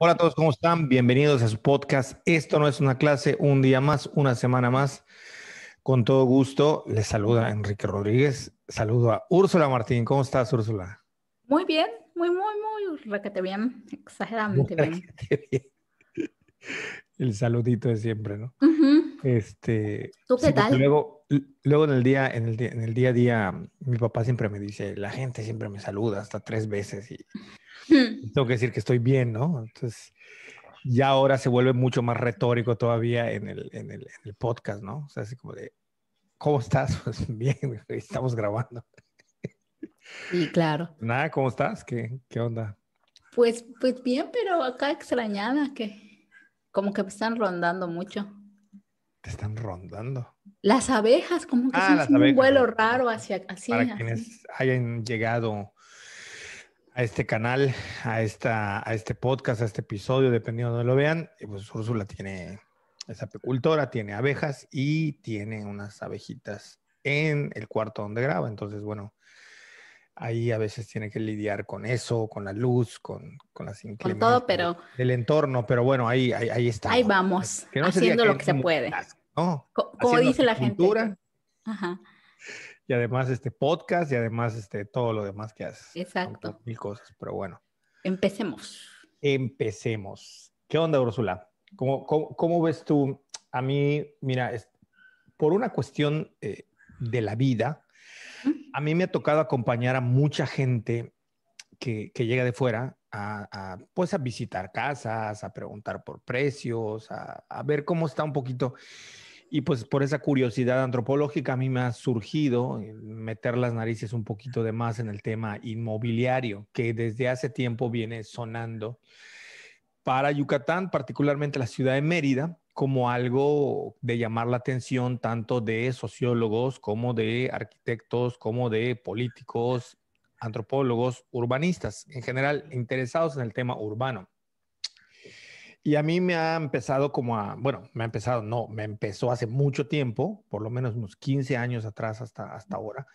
Hola a todos, ¿cómo están? Bienvenidos a su podcast. Esto no es una clase, un día más, una semana más. Con todo gusto, les saluda Enrique Rodríguez. Saludo a Úrsula Martín. ¿Cómo estás, Úrsula? Muy bien, muy requete bien, exageradamente bien. El saludito de siempre, ¿no? Ujú. ¿Tú qué Sí, porque tal? luego en el día a día, mi papá siempre me dice, la gente siempre me saluda hasta 3 veces y tengo que decir que estoy bien, ¿no? Entonces, ya ahora se vuelve mucho más retórico todavía en el podcast, ¿no? O sea, así como de, ¿cómo estás? Pues bien, güey, estamos grabando. Sí, claro. Nada, ¿cómo estás? ¿Qué onda? Pues bien, pero acá extrañada que como que me están rondando mucho. Te están rondando. Las abejas como que Ah, están las haciendo un abejas. vuelo raro hacia Para así. quienes hayan llegado a este canal, a este podcast, a este episodio, dependiendo de donde lo vean, pues Úrsula es apicultora, tiene abejas y tiene unas abejitas en el cuarto donde graba. Entonces, bueno, ahí a veces tiene que lidiar con eso, con la luz, con las Con todo, inclemencias pero del entorno, pero bueno, ahí ahí estamos. vamos, Que no se diga haciendo que lo hay que se puede. multitask, ¿no? Como Haciendo dice la gente. apicultura Ajá, y además este podcast y además todo lo demás que haces. Son exacto. como mil cosas, pero bueno, Empecemos. empecemos. ¿Qué onda, Úrsula? ¿Cómo ves tú? A mí, mira, por una cuestión de la vida, ¿Mm? a mí me ha tocado acompañar a mucha gente que llega de fuera pues a visitar casas, a preguntar por precios, a ver cómo está un poquito. Y pues por esa curiosidad antropológica a mí me ha surgido meter las narices un poquito de más en el tema inmobiliario, que desde hace tiempo viene sonando para Yucatán, particularmente la ciudad de Mérida, como algo de llamar la atención tanto de sociólogos como de arquitectos, como de políticos, antropólogos, urbanistas, en general interesados en el tema urbano. Y a mí me ha empezado bueno, me empezó hace mucho tiempo, por lo menos unos 15 años atrás hasta ahora,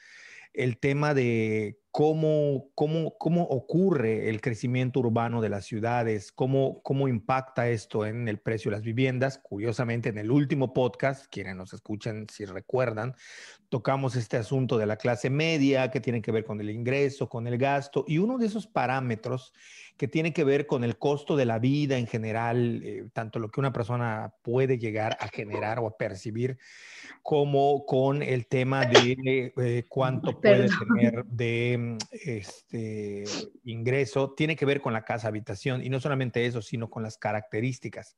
el tema de cómo ocurre el crecimiento urbano de las ciudades, cómo impacta esto en el precio de las viviendas. Curiosamente, en el último podcast, quienes nos escuchan, si recuerdan, tocamos este asunto de la clase media que tiene que ver con el ingreso, con el gasto, y uno de esos parámetros que tiene que ver con el costo de la vida en general, tanto lo que una persona puede llegar a generar o a percibir, como con el tema de cuánto puede Perdón. tener de ingreso, tiene que ver con la casa habitación, y no solamente eso, sino con las características.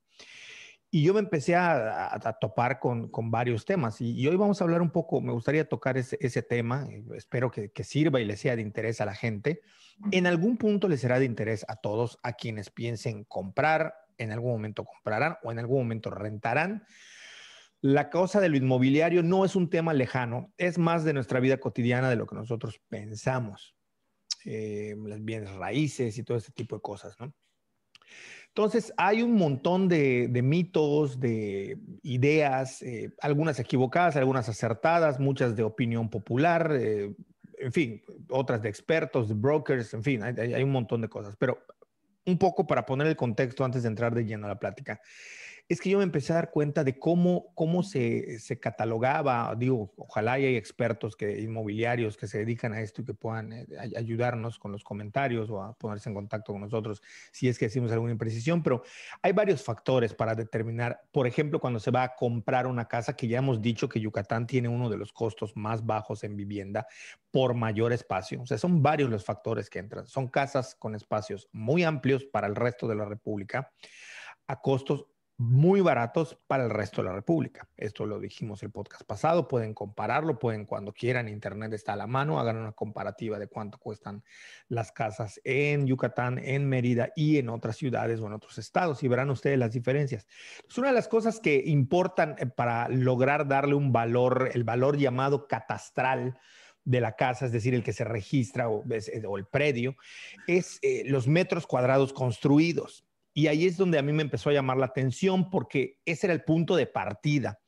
Y yo me empecé a topar con varios temas y hoy vamos a hablar un poco, me gustaría tocar ese tema, espero que sirva y le sea de interés a la gente. En algún punto le será de interés a todos, a quienes piensen comprar, en algún momento comprarán o en algún momento rentarán. La cosa de lo inmobiliario no es un tema lejano, es más de nuestra vida cotidiana de lo que nosotros pensamos, las bienes raíces y todo ese tipo de cosas, ¿no? Entonces, hay un montón de mitos, de ideas, algunas equivocadas, algunas acertadas, muchas de opinión popular, en fin, otras de expertos, de brokers, en fin, hay un montón de cosas. Pero un poco para poner el contexto antes de entrar de lleno a la plática, es que yo me empecé a dar cuenta de cómo se catalogaba, digo, ojalá y hay expertos inmobiliarios que se dedican a esto y que puedan ayudarnos con los comentarios o a ponerse en contacto con nosotros si es que decimos alguna imprecisión, pero hay varios factores para determinar, por ejemplo, cuando se va a comprar una casa, que ya hemos dicho que Yucatán tiene uno de los costos más bajos en vivienda por mayor espacio, o sea, son varios los factores que entran, son casas con espacios muy amplios para el resto de la República, a costos muy baratos para el resto de la República. Esto lo dijimos el podcast pasado, pueden compararlo, pueden cuando quieran, internet está a la mano, hagan una comparativa de cuánto cuestan las casas en Yucatán, en Mérida y en otras ciudades o en otros estados y verán ustedes las diferencias. Es una de las cosas que importan para lograr darle un valor, el valor llamado catastral de la casa, es decir, el que se registra o el predio, es los metros cuadrados construidos. Y ahí es donde a mí me empezó a llamar la atención porque ese era el punto de partida.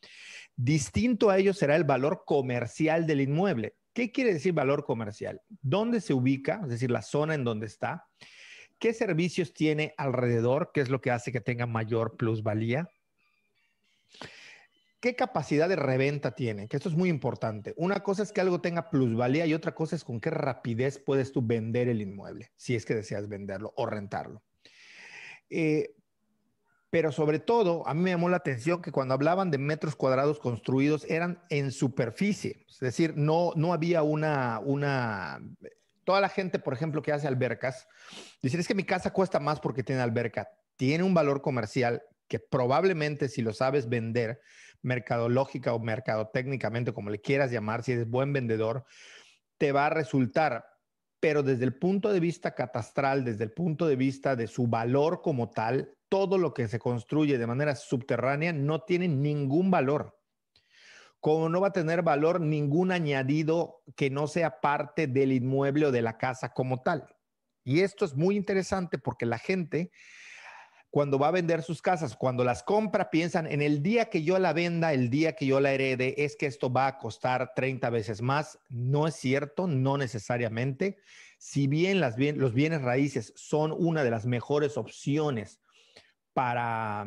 Distinto a ello será el valor comercial del inmueble. ¿Qué quiere decir valor comercial? ¿Dónde se ubica? Es decir, la zona en donde está. ¿Qué servicios tiene alrededor? ¿Qué es lo que hace que tenga mayor plusvalía? ¿Qué capacidad de reventa tiene? Que esto es muy importante. Una cosa es que algo tenga plusvalía y otra cosa es con qué rapidez puedes tú vender el inmueble, si es que deseas venderlo o rentarlo. Eh, pero sobre todo, a mí me llamó la atención que cuando hablaban de metros cuadrados construidos eran en superficie. Es decir, no había toda la gente, por ejemplo, que hace albercas, dicen, es que mi casa cuesta más porque tiene alberca. Tiene un valor comercial que probablemente si lo sabes vender, mercadológica o mercadotécnicamente, como le quieras llamar, si eres buen vendedor, te va a resultar, pero desde el punto de vista catastral, desde el punto de vista de su valor como tal, todo lo que se construye de manera subterránea no tiene ningún valor. Como no va a tener valor ningún añadido que no sea parte del inmueble o de la casa como tal. Y esto es muy interesante porque la gente, cuando va a vender sus casas, cuando las compra, piensan en el día que yo la venda, el día que yo la herede, es que esto va a costar 30 veces más. No es cierto, no necesariamente. Si bien los bienes raíces son una de las mejores opciones para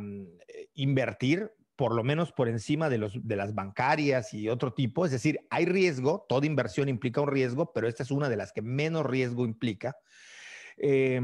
invertir, por lo menos por encima de las bancarias y otro tipo, es decir, hay riesgo, toda inversión implica un riesgo, pero esta es una de las que menos riesgo implica. Eh,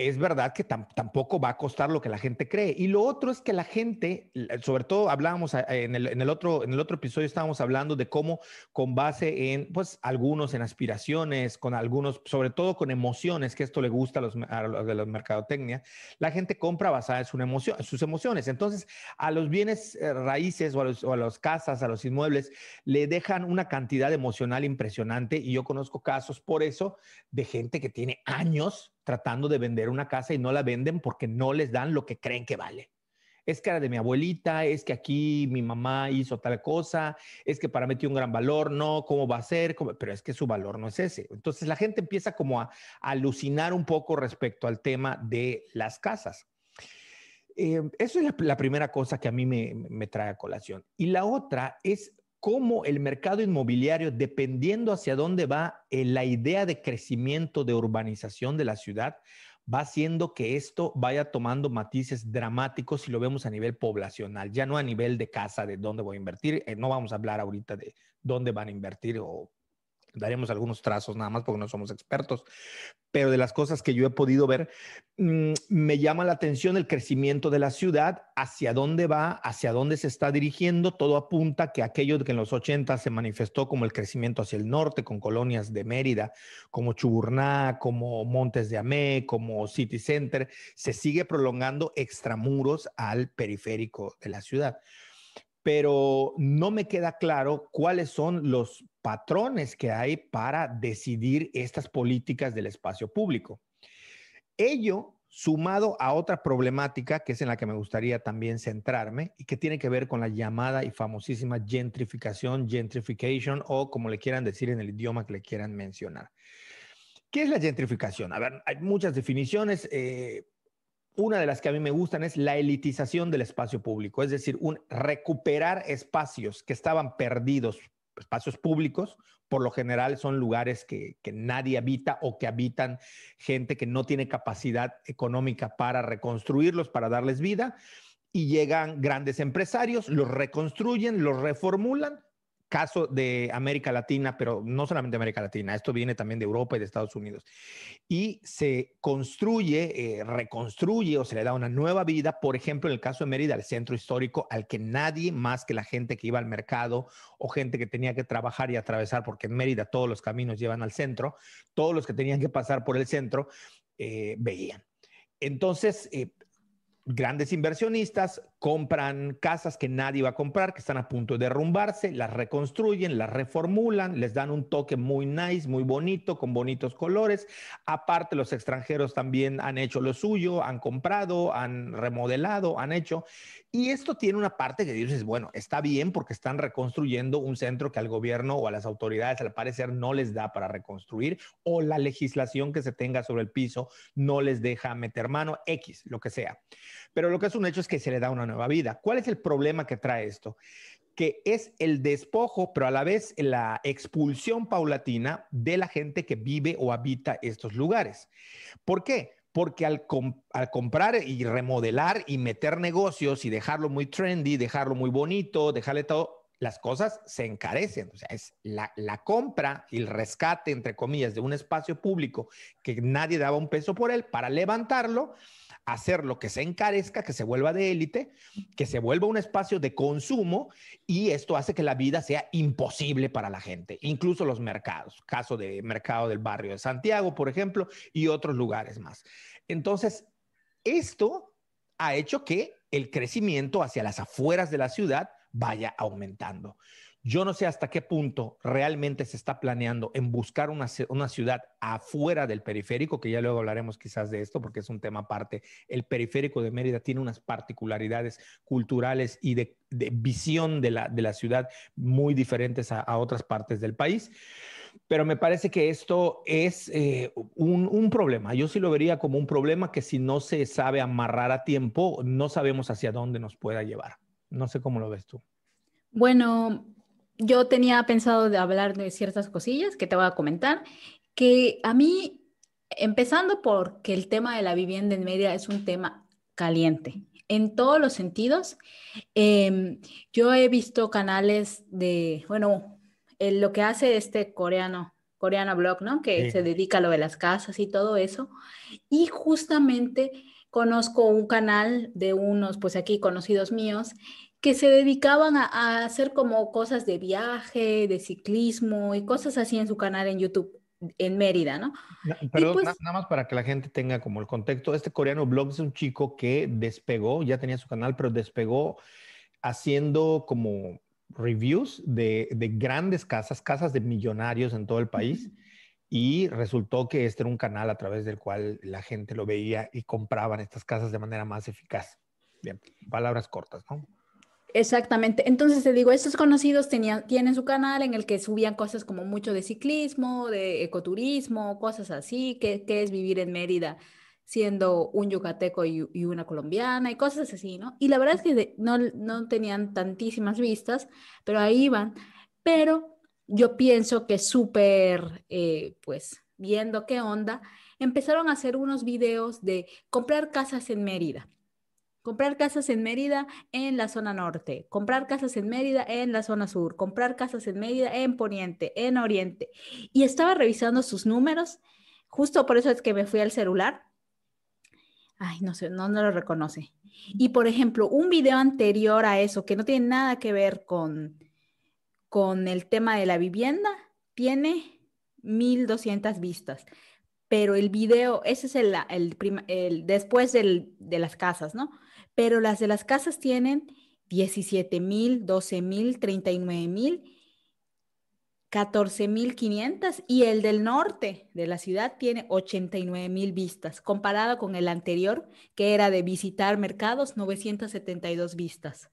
es verdad que tampoco va a costar lo que la gente cree. Y lo otro es que la gente, sobre todo hablábamos en el otro episodio, estábamos hablando de cómo con base en, pues, algunos en aspiraciones, con algunos, sobre todo con emociones, que esto le gusta a los de la mercadotecnia, la gente compra basada en sus emociones. Entonces, a los bienes raíces o a las casas, a los inmuebles, le dejan una cantidad emocional impresionante. Y yo conozco casos por eso de gente que tiene años tratando de vender una casa y no la venden porque no les dan lo que creen que vale. Es que era de mi abuelita, es que aquí mi mamá hizo tal cosa, es que para mí tiene un gran valor, no, ¿cómo va a ser? Pero es que su valor no es ese. Entonces la gente empieza como a alucinar un poco respecto al tema de las casas. Eso es la primera cosa que a mí me trae a colación. Y la otra es cómo el mercado inmobiliario, dependiendo hacia dónde va la idea de crecimiento, de urbanización de la ciudad, va haciendo que esto vaya tomando matices dramáticos si lo vemos a nivel poblacional, ya no a nivel de casa, de dónde voy a invertir. No vamos a hablar ahorita de dónde van a invertir o daremos algunos trazos nada más porque no somos expertos, pero de las cosas que yo he podido ver, me llama la atención el crecimiento de la ciudad, hacia dónde va, hacia dónde se está dirigiendo. Todo apunta que aquello que en los 80 se manifestó como el crecimiento hacia el norte, con colonias de Mérida, como Chuburná, como Montes de Amé, como City Center, se sigue prolongando extramuros al periférico de la ciudad. Pero no me queda claro cuáles son los patrones que hay para decidir estas políticas del espacio público. Ello sumado a otra problemática que es en la que me gustaría también centrarme y que tiene que ver con la llamada y famosísima gentrificación, gentrification o como le quieran decir en el idioma que le quieran mencionar. ¿Qué es la gentrificación? A ver, hay muchas definiciones. Una de las que a mí me gustan es la elitización del espacio público, es decir, recuperar espacios que estaban perdidos, espacios públicos, por lo general son lugares que nadie habita o que habitan gente que no tiene capacidad económica para reconstruirlos, para darles vida, y llegan grandes empresarios, los reconstruyen, los reformulan. Caso de América Latina, pero no solamente de América Latina, esto viene también de Europa y de Estados Unidos. Y se construye, reconstruye o se le da una nueva vida, por ejemplo, en el caso de Mérida, el centro histórico al que nadie más que la gente que iba al mercado o gente que tenía que trabajar y atravesar, porque en Mérida todos los caminos llevan al centro, todos los que tenían que pasar por el centro veían. Entonces, grandes inversionistas compran casas que nadie va a comprar, que están a punto de derrumbarse, las reconstruyen, las reformulan, les dan un toque muy nice, muy bonito, con bonitos colores. Aparte, los extranjeros también han hecho lo suyo, han comprado, han remodelado, han hecho. Y esto tiene una parte que dices, bueno, está bien porque están reconstruyendo un centro que al gobierno o a las autoridades, al parecer, no les da para reconstruir o la legislación que se tenga sobre el piso no les deja meter mano, X, lo que sea. Pero lo que es un hecho es que se le da una nueva vida. ¿Cuál es el problema que trae esto? que es el despojo, pero a la vez la expulsión paulatina de la gente que vive o habita estos lugares. ¿Por qué? Porque al comprar y remodelar y meter negocios y dejarlo muy trendy, dejarlo muy bonito, dejarle todo, las cosas se encarecen. O sea, es la compra y el rescate, entre comillas, de un espacio público que nadie daba un peso por él para levantarlo, hacerlo que se encarezca, que se vuelva de élite, que se vuelva un espacio de consumo, y esto hace que la vida sea imposible para la gente, incluso los mercados, caso de mercado del barrio de Santiago, por ejemplo, y otros lugares más. Entonces, esto ha hecho que el crecimiento hacia las afueras de la ciudad vaya aumentando. Yo no sé hasta qué punto realmente se está planeando en buscar una ciudad afuera del periférico, que ya luego hablaremos quizás de esto, porque es un tema aparte. El periférico de Mérida tiene unas particularidades culturales y de visión de la ciudad muy diferentes a otras partes del país. Pero me parece que esto es un problema. Yo sí lo vería como un problema que, si no se sabe amarrar a tiempo, no sabemos hacia dónde nos pueda llevar. No sé cómo lo ves tú. Bueno, yo tenía pensado de hablar de ciertas cosillas que te voy a comentar, que a mí, empezando porque el tema de la vivienda en Mérida es un tema caliente en todos los sentidos. Yo he visto canales de, bueno, lo que hace este coreano blog, ¿no? Que se Sí. dedica a lo de las casas y todo eso. Y justamente conozco un canal de unos, pues aquí conocidos míos, que se dedicaban a hacer como cosas de viaje, de ciclismo y cosas así en su canal en YouTube, en Mérida, ¿no? Y Perdón, pues, nada más para que la gente tenga como el contexto. Este coreano blog es un chico que despegó, ya tenía su canal, pero despegó haciendo como reviews de grandes casas, casas de millonarios en todo el país. Y resultó que este era un canal a través del cual la gente lo veía y compraban estas casas de manera más eficaz. Bien, palabras cortas, ¿no? exactamente. Entonces te digo, estos conocidos tienen su canal en el que subían cosas como mucho de ciclismo, de ecoturismo, cosas así, que es vivir en Mérida siendo un yucateco y una colombiana y cosas así, ¿no? Y la verdad es que no tenían tantísimas vistas, pero ahí iban. Pero yo pienso que súper, pues, viendo qué onda, empezaron a hacer unos videos de comprar casas en Mérida. Comprar casas en Mérida en la zona norte, comprar casas en Mérida en la zona sur, comprar casas en Mérida en poniente, en oriente. Y estaba revisando sus números, justo por eso es que me fui al celular. Ay, no sé, no lo reconoce. Y por ejemplo, un video anterior a eso, que no tiene nada que ver con el tema de la vivienda, tiene 1,200 vistas. Pero el video, ese es el después de las casas, ¿no? Pero las de las casas tienen 17,000, 12,000, 39,000, 14,500, y el del norte de la ciudad tiene 89,000 vistas, comparado con el anterior, que era de visitar mercados, 972 vistas.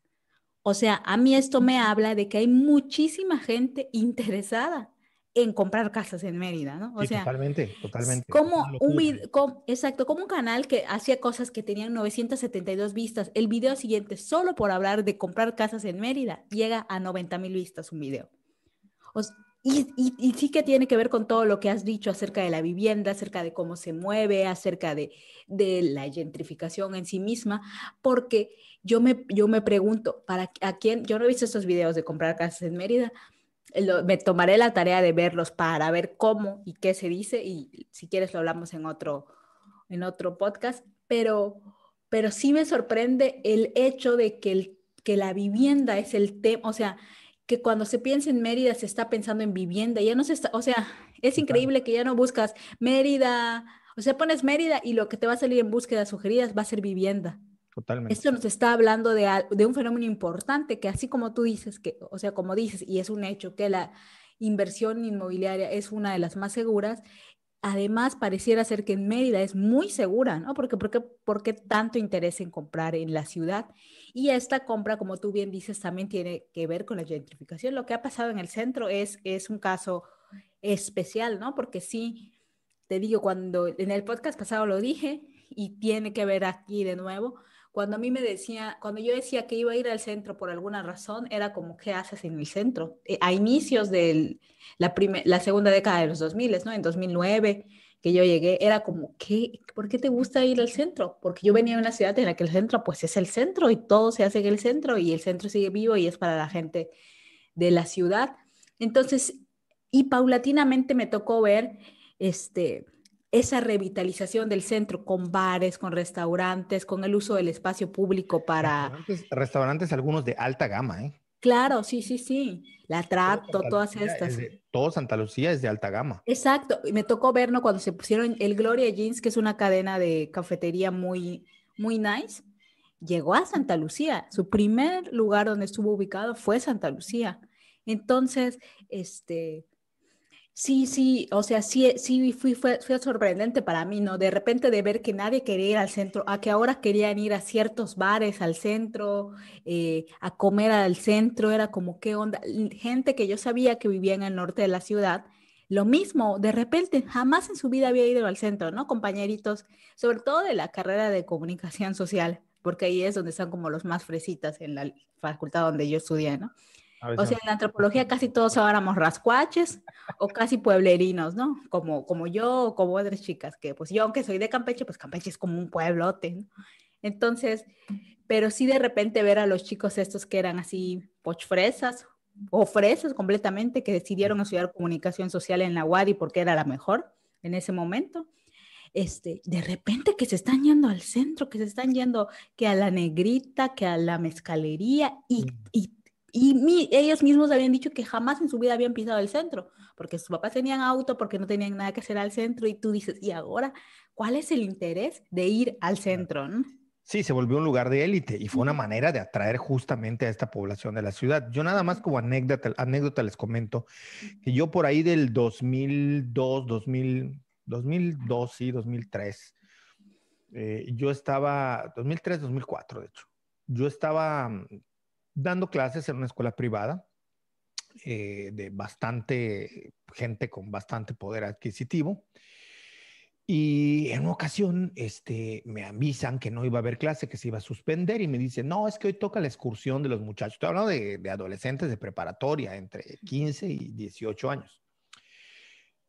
O sea, a mí esto me habla de que hay muchísima gente interesada en comprar casas en Mérida, ¿no? O Sí, sea, totalmente, totalmente. Es una como locura. exacto, como un canal que hacía cosas que tenían 972 vistas, el video siguiente, solo por hablar de comprar casas en Mérida, llega a 90,000 vistas un video. O y sí que tiene que ver con todo lo que has dicho acerca de la vivienda, acerca de cómo se mueve, acerca de la gentrificación en sí misma, porque yo me pregunto, ¿a quién? Yo no he visto estos videos de comprar casas en Mérida, me tomaré la tarea de verlos para ver cómo y qué se dice, y si quieres lo hablamos en otro podcast, pero sí me sorprende el hecho de que la vivienda es el tema. O sea, que cuando se piensa en Mérida se está pensando en vivienda, ya no se está, o sea, es Total- increíble que ya no buscas Mérida, o sea, pones Mérida y lo que te va a salir en búsquedas sugeridas va a ser vivienda. Totalmente. Esto nos está hablando de un fenómeno importante que, así como tú dices, o sea, como dices, y es un hecho que la inversión inmobiliaria es una de las más seguras. Además, pareciera ser que en Mérida es muy segura, ¿no? Porque tanto interés en comprar en la ciudad. Y esta compra, como tú bien dices, también tiene que ver con la gentrificación. Lo que ha pasado en el centro es un caso especial, ¿no? Porque sí, te digo, cuando en el podcast pasado lo dije, y tiene que ver aquí de nuevo, cuando a mí me decía, cuando yo decía que iba a ir al centro por alguna razón, era como, ¿qué haces en el centro? A inicios de la segunda década de los 2000, ¿no? En 2009, que yo llegué, era como, ¿por qué te gusta ir al centro? Porque yo venía de una ciudad en la que el centro, pues es el centro y todo se hace en el centro y el centro sigue vivo y es para la gente de la ciudad. Entonces, y paulatinamente me tocó ver esa revitalización del centro con bares, con restaurantes, con el uso del espacio público para... Restaurantes algunos de alta gama, ¿eh? Claro, sí, sí, sí. La Tracto, todas estas. Todo Santa Lucía es de alta gama. Exacto. Y me tocó ver, ¿no? Cuando se pusieron el Gloria Jeans, que es una cadena de cafetería muy, muy nice, llegó a Santa Lucía. Su primer lugar donde estuvo ubicado fue Santa Lucía. Entonces, sí, sí, o sea, sí, sí fue sorprendente para mí, ¿no? De repente de ver que nadie quería ir al centro, a que ahora querían ir a ciertos bares al centro, a comer al centro, era como, ¿qué onda? Gente que yo sabía que vivía en el norte de la ciudad, lo mismo, de repente, jamás en su vida había ido al centro, ¿no? Compañeritos, sobre todo de la carrera de comunicación social, porque ahí es donde están como los más fresitas en la facultad donde yo estudié, ¿no? A veces O sea, en la antropología casi todos éramos rascuaches o casi pueblerinos, ¿no? Como yo o como otras chicas, que pues yo, aunque soy de Campeche, pues Campeche es como un pueblote, ¿no? Entonces, pero sí de repente ver a los chicos estos que eran así pochfresas o fresas completamente, que decidieron estudiar comunicación social en la UADY porque era la mejor en ese momento, de repente que se están yendo al centro, que se están yendo que a la Negrita, que a la mezcalería ellos mismos habían dicho que jamás en su vida habían pisado el centro, porque sus papás tenían auto, porque no tenían nada que hacer al centro y tú dices, ¿y ahora cuál es el interés de ir al centro, ¿no? sí, se volvió un lugar de élite y fue una manera de atraer justamente a esta población de la ciudad. Yo nada más como anécdota les comento que yo por ahí del 2002, 2002, sí, 2003, yo estaba, 2003, 2004, de hecho, yo estaba dando clases en una escuela privada de bastante gente con bastante poder adquisitivo. Y en una ocasión, me avisan que no iba a haber clase, que se iba a suspender y me dicen, no, es que hoy toca la excursión de los muchachos. Estoy hablando de adolescentes de preparatoria, entre 15 y 18 años.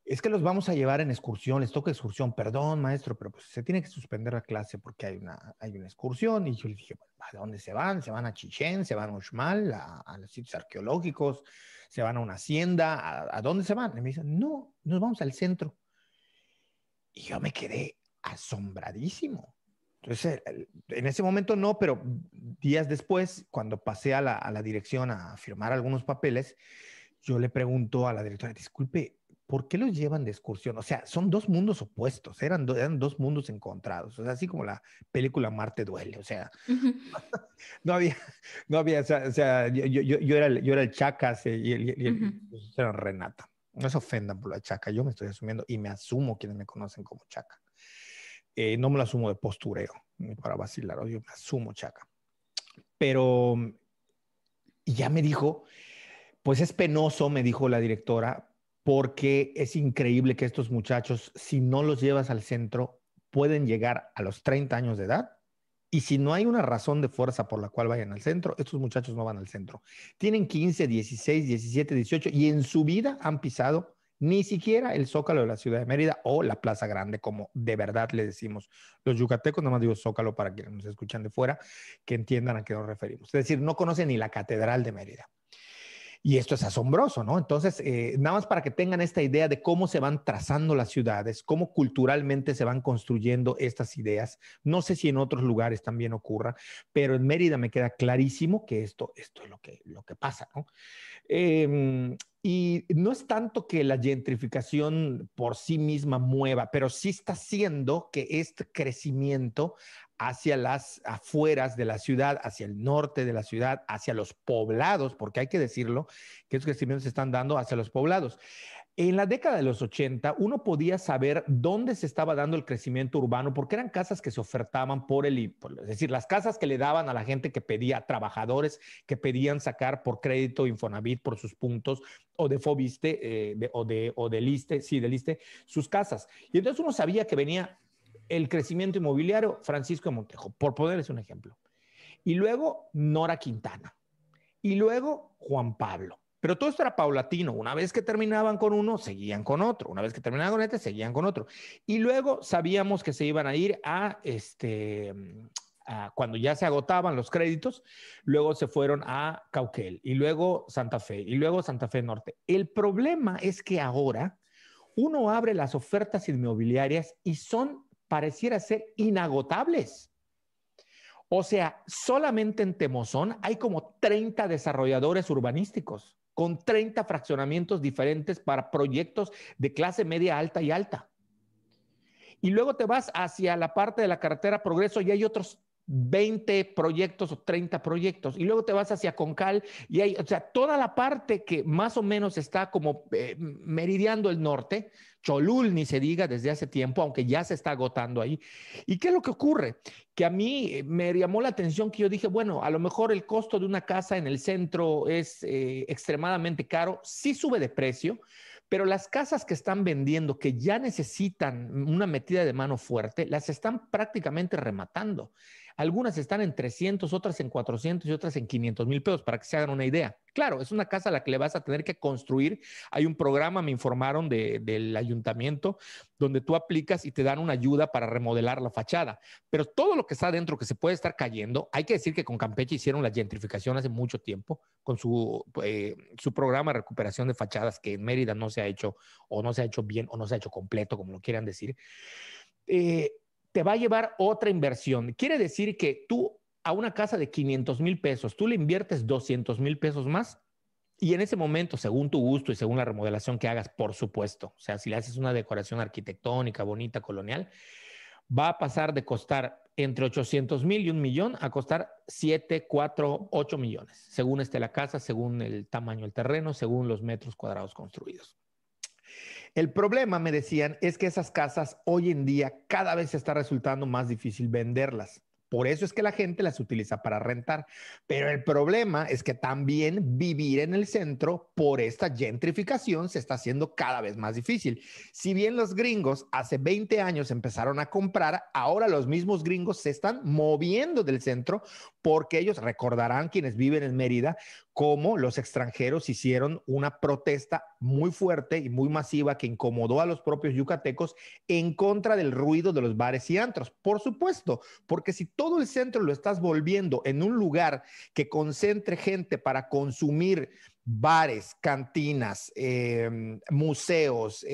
Es que los vamos a llevar en excursión, les toca excursión. Perdón, maestro, pero pues se tiene que suspender la clase porque hay una excursión. Y yo les dije, ¿a dónde se van? Se van a Chichén, se van a Uxmal, a los sitios arqueológicos, se van a una hacienda. ¿A dónde se van? Y me dicen, no, nos vamos al centro. Y yo me quedé asombradísimo. Entonces, en ese momento no, pero días después, cuando pasé a la dirección a firmar algunos papeles, yo le pregunto a la directora, disculpe, ¿por qué los llevan de excursión? O sea, son dos mundos opuestos, eran dos mundos encontrados, o sea, así como la película Marte duele, o sea, no había, no había, o sea, yo era el Chacas ellos eran Renata. No se ofendan por la Chaca, yo me estoy asumiendo y me asumo quienes me conocen como Chaca. No me lo asumo de postureo, ni para vacilar, yo me asumo Chaca. Pero y ya me dijo, pues es penoso, me dijo la directora, porque es increíble que estos muchachos, si no los llevas al centro, pueden llegar a los 30 años de edad. Y si no hay una razón de fuerza por la cual vayan al centro, estos muchachos no van al centro. Tienen 15, 16, 17, 18 y en su vida han pisado ni siquiera el Zócalo de la ciudad de Mérida o la Plaza Grande, como de verdad le decimos los yucatecos, nada más digo Zócalo para quienes nos escuchan de fuera, que entiendan a qué nos referimos. Es decir, no conocen ni la Catedral de Mérida. Y esto es asombroso, ¿no? Entonces, nada más para que tengan esta idea de cómo se van trazando las ciudades, cómo culturalmente se van construyendo estas ideas. No sé si en otros lugares también ocurra, pero en Mérida me queda clarísimo que esto es lo que pasa, ¿no? Y no es tanto que la gentrificación por sí misma mueva, pero sí está haciendo que este crecimiento hacia las afueras de la ciudad, hacia el norte de la ciudad, hacia los poblados, porque hay que decirlo, que esos crecimientos se están dando hacia los poblados. En la década de los 80, uno podía saber dónde se estaba dando el crecimiento urbano, porque eran casas que se ofertaban es decir, las casas que le daban a la gente que pedía, trabajadores que pedían sacar por crédito Infonavit por sus puntos, o de Fobiste, o de Liste, sí, de Liste, sus casas. Y entonces uno sabía que venía el crecimiento inmobiliario, Francisco de Montejo, por ponerles un ejemplo. Y luego Nora Quintana. Y luego Juan Pablo. Pero todo esto era paulatino. Una vez que terminaban con uno, seguían con otro. Una vez que terminaban con este, seguían con otro. Y luego sabíamos que se iban a ir cuando ya se agotaban los créditos, luego se fueron a Cauquel y luego Santa Fe y luego Santa Fe Norte. El problema es que ahora uno abre las ofertas inmobiliarias y pareciera ser inagotables. O sea, solamente en Temozón hay como 30 desarrolladores urbanísticos con 30 fraccionamientos diferentes para proyectos de clase media, alta y alta. Y luego te vas hacia la parte de la carretera Progreso y hay otros 20 proyectos o 30 proyectos. Y luego te vas hacia Concal y hay, o sea, toda la parte que más o menos está como meridiando el norte, Cholul ni se diga desde hace tiempo, aunque ya se está agotando ahí. ¿Y qué es lo que ocurre? Que a mí me llamó la atención que yo dije, bueno, a lo mejor el costo de una casa en el centro es extremadamente caro, sí sube de precio, pero las casas que están vendiendo, que ya necesitan una metida de mano fuerte, las están prácticamente rematando. Algunas están en 300, otras en 400 y otras en 500 mil pesos, para que se hagan una idea. Claro, es una casa a la que le vas a tener que construir. Hay un programa, me informaron del ayuntamiento, donde tú aplicas y te dan una ayuda para remodelar la fachada. Pero todo lo que está adentro que se puede estar cayendo, hay que decir que con Campeche hicieron la gentrificación hace mucho tiempo, con su programa de recuperación de fachadas, que en Mérida no se ha hecho, o no se ha hecho bien, o no se ha hecho completo, como lo quieran decir. Te va a llevar otra inversión. Quiere decir que tú a una casa de 500,000 pesos, tú le inviertes 200,000 pesos más y en ese momento, según tu gusto y según la remodelación que hagas, por supuesto, o sea, si le haces una decoración arquitectónica, bonita, colonial, va a pasar de costar entre 800,000 y 1,000,000 a costar 7, 4, 8 millones, según esté la casa, según el tamaño del terreno, según los metros cuadrados construidos. El problema, me decían, es que esas casas hoy en día cada vez se está resultando más difícil venderlas. Por eso es que la gente las utiliza para rentar. Pero el problema es que también vivir en el centro por esta gentrificación se está haciendo cada vez más difícil. Si bien los gringos hace 20 años empezaron a comprar, ahora los mismos gringos se están moviendo del centro porque ellos recordarán, quienes viven en Mérida, cómo los extranjeros hicieron una protesta muy fuerte y muy masiva que incomodó a los propios yucatecos en contra del ruido de los bares y antros. Por supuesto, porque si todo el centro lo estás volviendo en un lugar que concentre gente para consumir bares, cantinas, museos,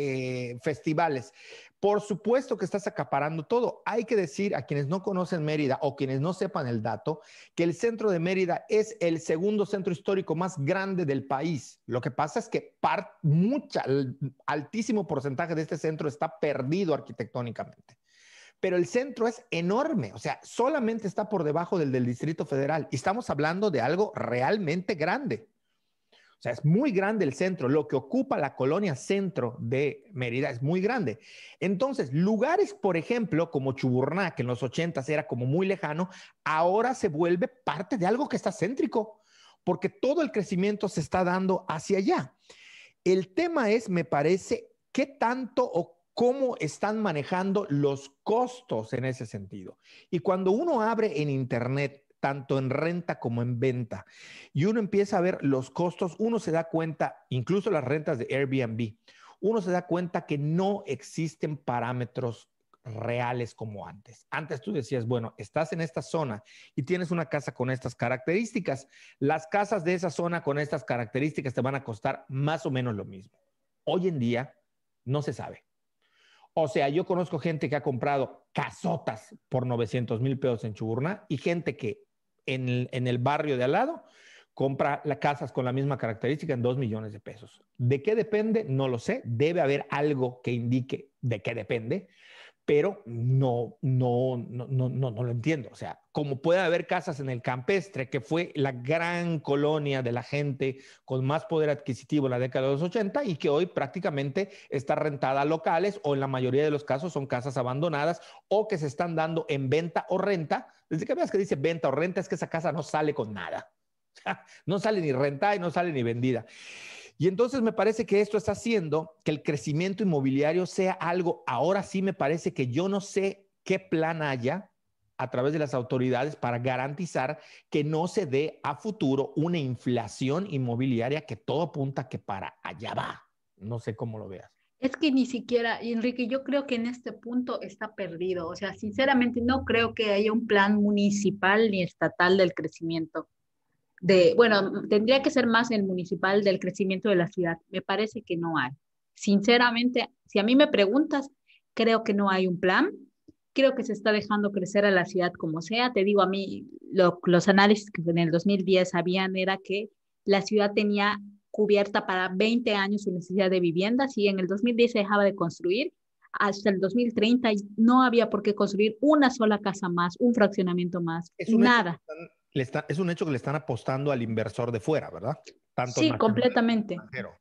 festivales, por supuesto que estás acaparando todo. Hay que decir a quienes no conocen Mérida o quienes no sepan el dato, que el centro de Mérida es el segundo centro histórico más grande del país. Lo que pasa es que altísimo porcentaje de este centro está perdido arquitectónicamente. Pero el centro es enorme, o sea, solamente está por debajo del Distrito Federal. Y estamos hablando de algo realmente grande. O sea, es muy grande el centro. Lo que ocupa la colonia centro de Mérida es muy grande. Entonces, lugares, por ejemplo, como Chuburná, que en los 80s era como muy lejano, ahora se vuelve parte de algo que está céntrico, porque todo el crecimiento se está dando hacia allá. El tema es, me parece, qué tanto o cómo están manejando los costos en ese sentido. Y cuando uno abre en Internet, tanto en renta como en venta, y uno empieza a ver los costos, uno se da cuenta, incluso las rentas de Airbnb, uno se da cuenta que no existen parámetros reales como antes. Antes tú decías, bueno, estás en esta zona y tienes una casa con estas características. Las casas de esa zona con estas características te van a costar más o menos lo mismo. Hoy en día no se sabe. O sea, yo conozco gente que ha comprado casotas por 900,000 pesos en Chuburná y gente que en el barrio de al lado compra las casas con la misma característica en 2 millones de pesos. ¿De qué depende? No lo sé. Debe haber algo que indique de qué depende, pero no lo entiendo. O sea, como puede haber casas en el Campestre, que fue la gran colonia de la gente con más poder adquisitivo en la década de los 80 y que hoy prácticamente está rentada a locales o en la mayoría de los casos son casas abandonadas o que se están dando en venta o renta. Desde que veas que dice venta o renta es que esa casa no sale con nada. O sea, no sale ni rentada y no sale ni vendida. Y entonces me parece que esto está haciendo que el crecimiento inmobiliario sea algo, ahora sí me parece que yo no sé qué plan haya a través de las autoridades para garantizar que no se dé a futuro una inflación inmobiliaria que todo apunta que para allá va. No sé cómo lo veas. Es que ni siquiera, Enrique, yo creo que en este punto está perdido. O sea, sinceramente no creo que haya un plan municipal ni estatal del crecimiento. Bueno, tendría que ser más el municipal del crecimiento de la ciudad. Me parece que no hay. Sinceramente, si a mí me preguntas, creo que no hay un plan. Creo que se está dejando crecer a la ciudad como sea. Te digo, a mí los análisis que en el 2010 habían era que la ciudad tenía cubierta para 20 años su necesidad de viviendas y en el 2010 se dejaba de construir. Hasta el 2030 no había por qué construir una sola casa más, un fraccionamiento más, Es un hecho que nada. es un hecho que le están apostando al inversor de fuera, ¿verdad? Tanto Sí, nacional como completamente, extranjero.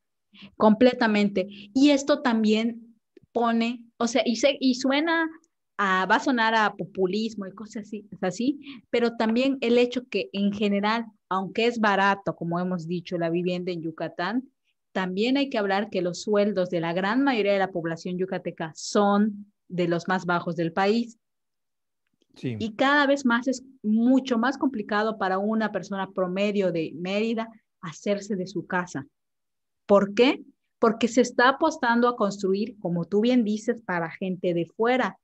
completamente. Y esto también pone, o sea, y suena va a sonar a populismo y cosas así, pero también el hecho que en general, aunque es barato, como hemos dicho, la vivienda en Yucatán, también hay que hablar que los sueldos de la gran mayoría de la población yucateca son de los más bajos del país. Sí. Y cada vez más es mucho más complicado para una persona promedio de Mérida hacerse de su casa. ¿Por qué? Porque se está apostando a construir, como tú bien dices, para gente de fuera.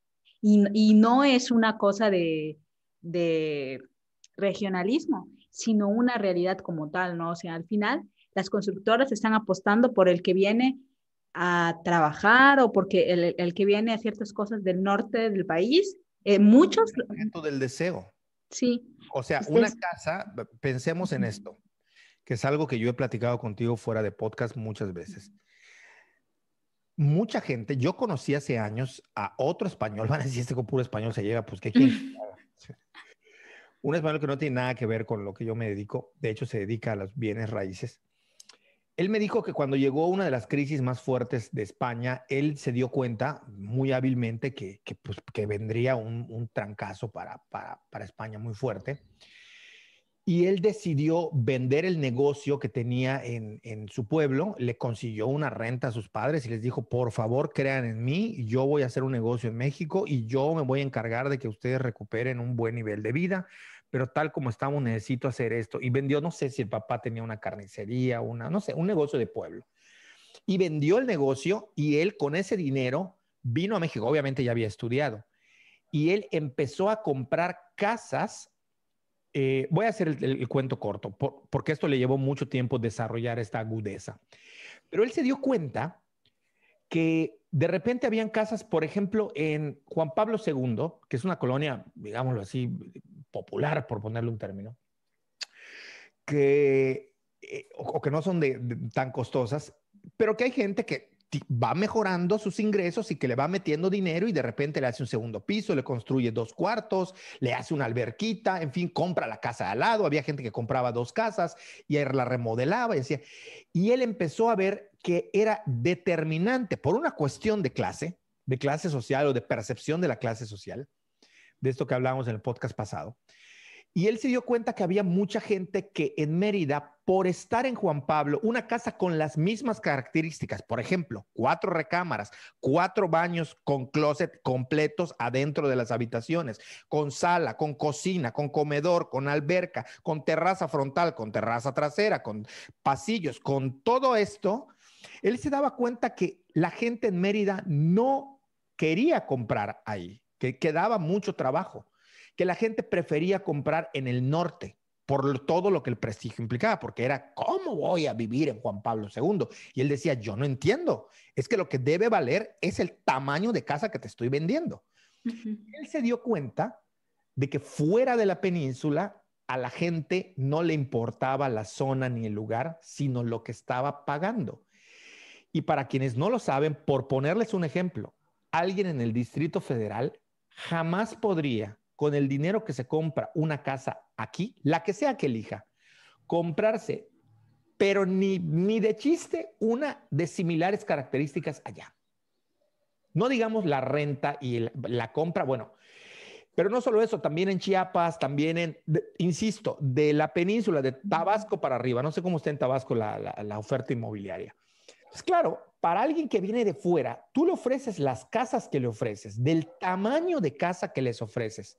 Y no es una cosa de regionalismo, sino una realidad como tal, ¿no? O sea, al final, las constructoras están apostando por el que viene a trabajar o porque el que viene a ciertas cosas del norte del país. Muchos, El objeto del deseo. sí, O sea, una es, casa, pensemos en esto, que es algo que yo he platicado contigo fuera de podcast muchas veces. Mucha gente, yo conocí hace años a otro español, van a decir, este con puro español se llega, pues, ¿qué quieren que haga? Un español que no tiene nada que ver con lo que yo me dedico, de hecho se dedica a los bienes raíces. Él me dijo que cuando llegó una de las crisis más fuertes de España, él se dio cuenta muy hábilmente pues, que vendría un trancazo para España muy fuerte. Y él decidió vender el negocio que tenía en su pueblo, le consiguió una renta a sus padres y les dijo, por favor, crean en mí, yo voy a hacer un negocio en México y yo me voy a encargar de que ustedes recuperen un buen nivel de vida, pero tal como estamos necesito hacer esto. Y vendió, no sé si el papá tenía una carnicería, no sé, un negocio de pueblo. Y vendió el negocio y él con ese dinero vino a México, obviamente ya había estudiado, y él empezó a comprar casas. Voy a hacer el cuento corto, porque esto le llevó mucho tiempo desarrollar esta agudeza. Pero él se dio cuenta que de repente habían casas, por ejemplo, en Juan Pablo II, que es una colonia, digámoslo así, popular, por ponerle un término, o que no son tan costosas, pero que hay gente que va mejorando sus ingresos y que le va metiendo dinero y de repente le hace un segundo piso, le construye 2 cuartos, le hace una alberquita, en fin, compra la casa al lado. Había gente que compraba 2 casas y la remodelaba y decía. Y él empezó a ver que era determinante por una cuestión de clase social o de percepción de la clase social, de esto que hablábamos en el podcast pasado. Y él se dio cuenta que había mucha gente que en Mérida, por estar en Juan Pablo, una casa con las mismas características, por ejemplo, 4 recámaras, 4 baños con closet completos adentro de las habitaciones, con sala, con cocina, con comedor, con alberca, con terraza frontal, con terraza trasera, con pasillos, con todo esto, él se daba cuenta que la gente en Mérida no quería comprar ahí, que quedaba mucho trabajo, que la gente prefería comprar en el norte por todo lo que el prestigio implicaba, porque era, ¿cómo voy a vivir en Juan Pablo II? Y él decía, yo no entiendo, es que lo que debe valer es el tamaño de casa que te estoy vendiendo. Él se dio cuenta de que fuera de la península a la gente no le importaba la zona ni el lugar, sino lo que estaba pagando. Y para quienes no lo saben, por ponerles un ejemplo, alguien en el Distrito Federal jamás podría, con el dinero que se compra una casa aquí, la que sea que elija, comprarse, pero ni de chiste, una de similares características allá. No digamos la renta y la compra, bueno, pero no solo eso, también en Chiapas, también insisto, de la península, de Tabasco para arriba, no sé cómo está en Tabasco la oferta inmobiliaria. Pues claro, para alguien que viene de fuera, tú le ofreces las casas que le ofreces, del tamaño de casa que les ofreces,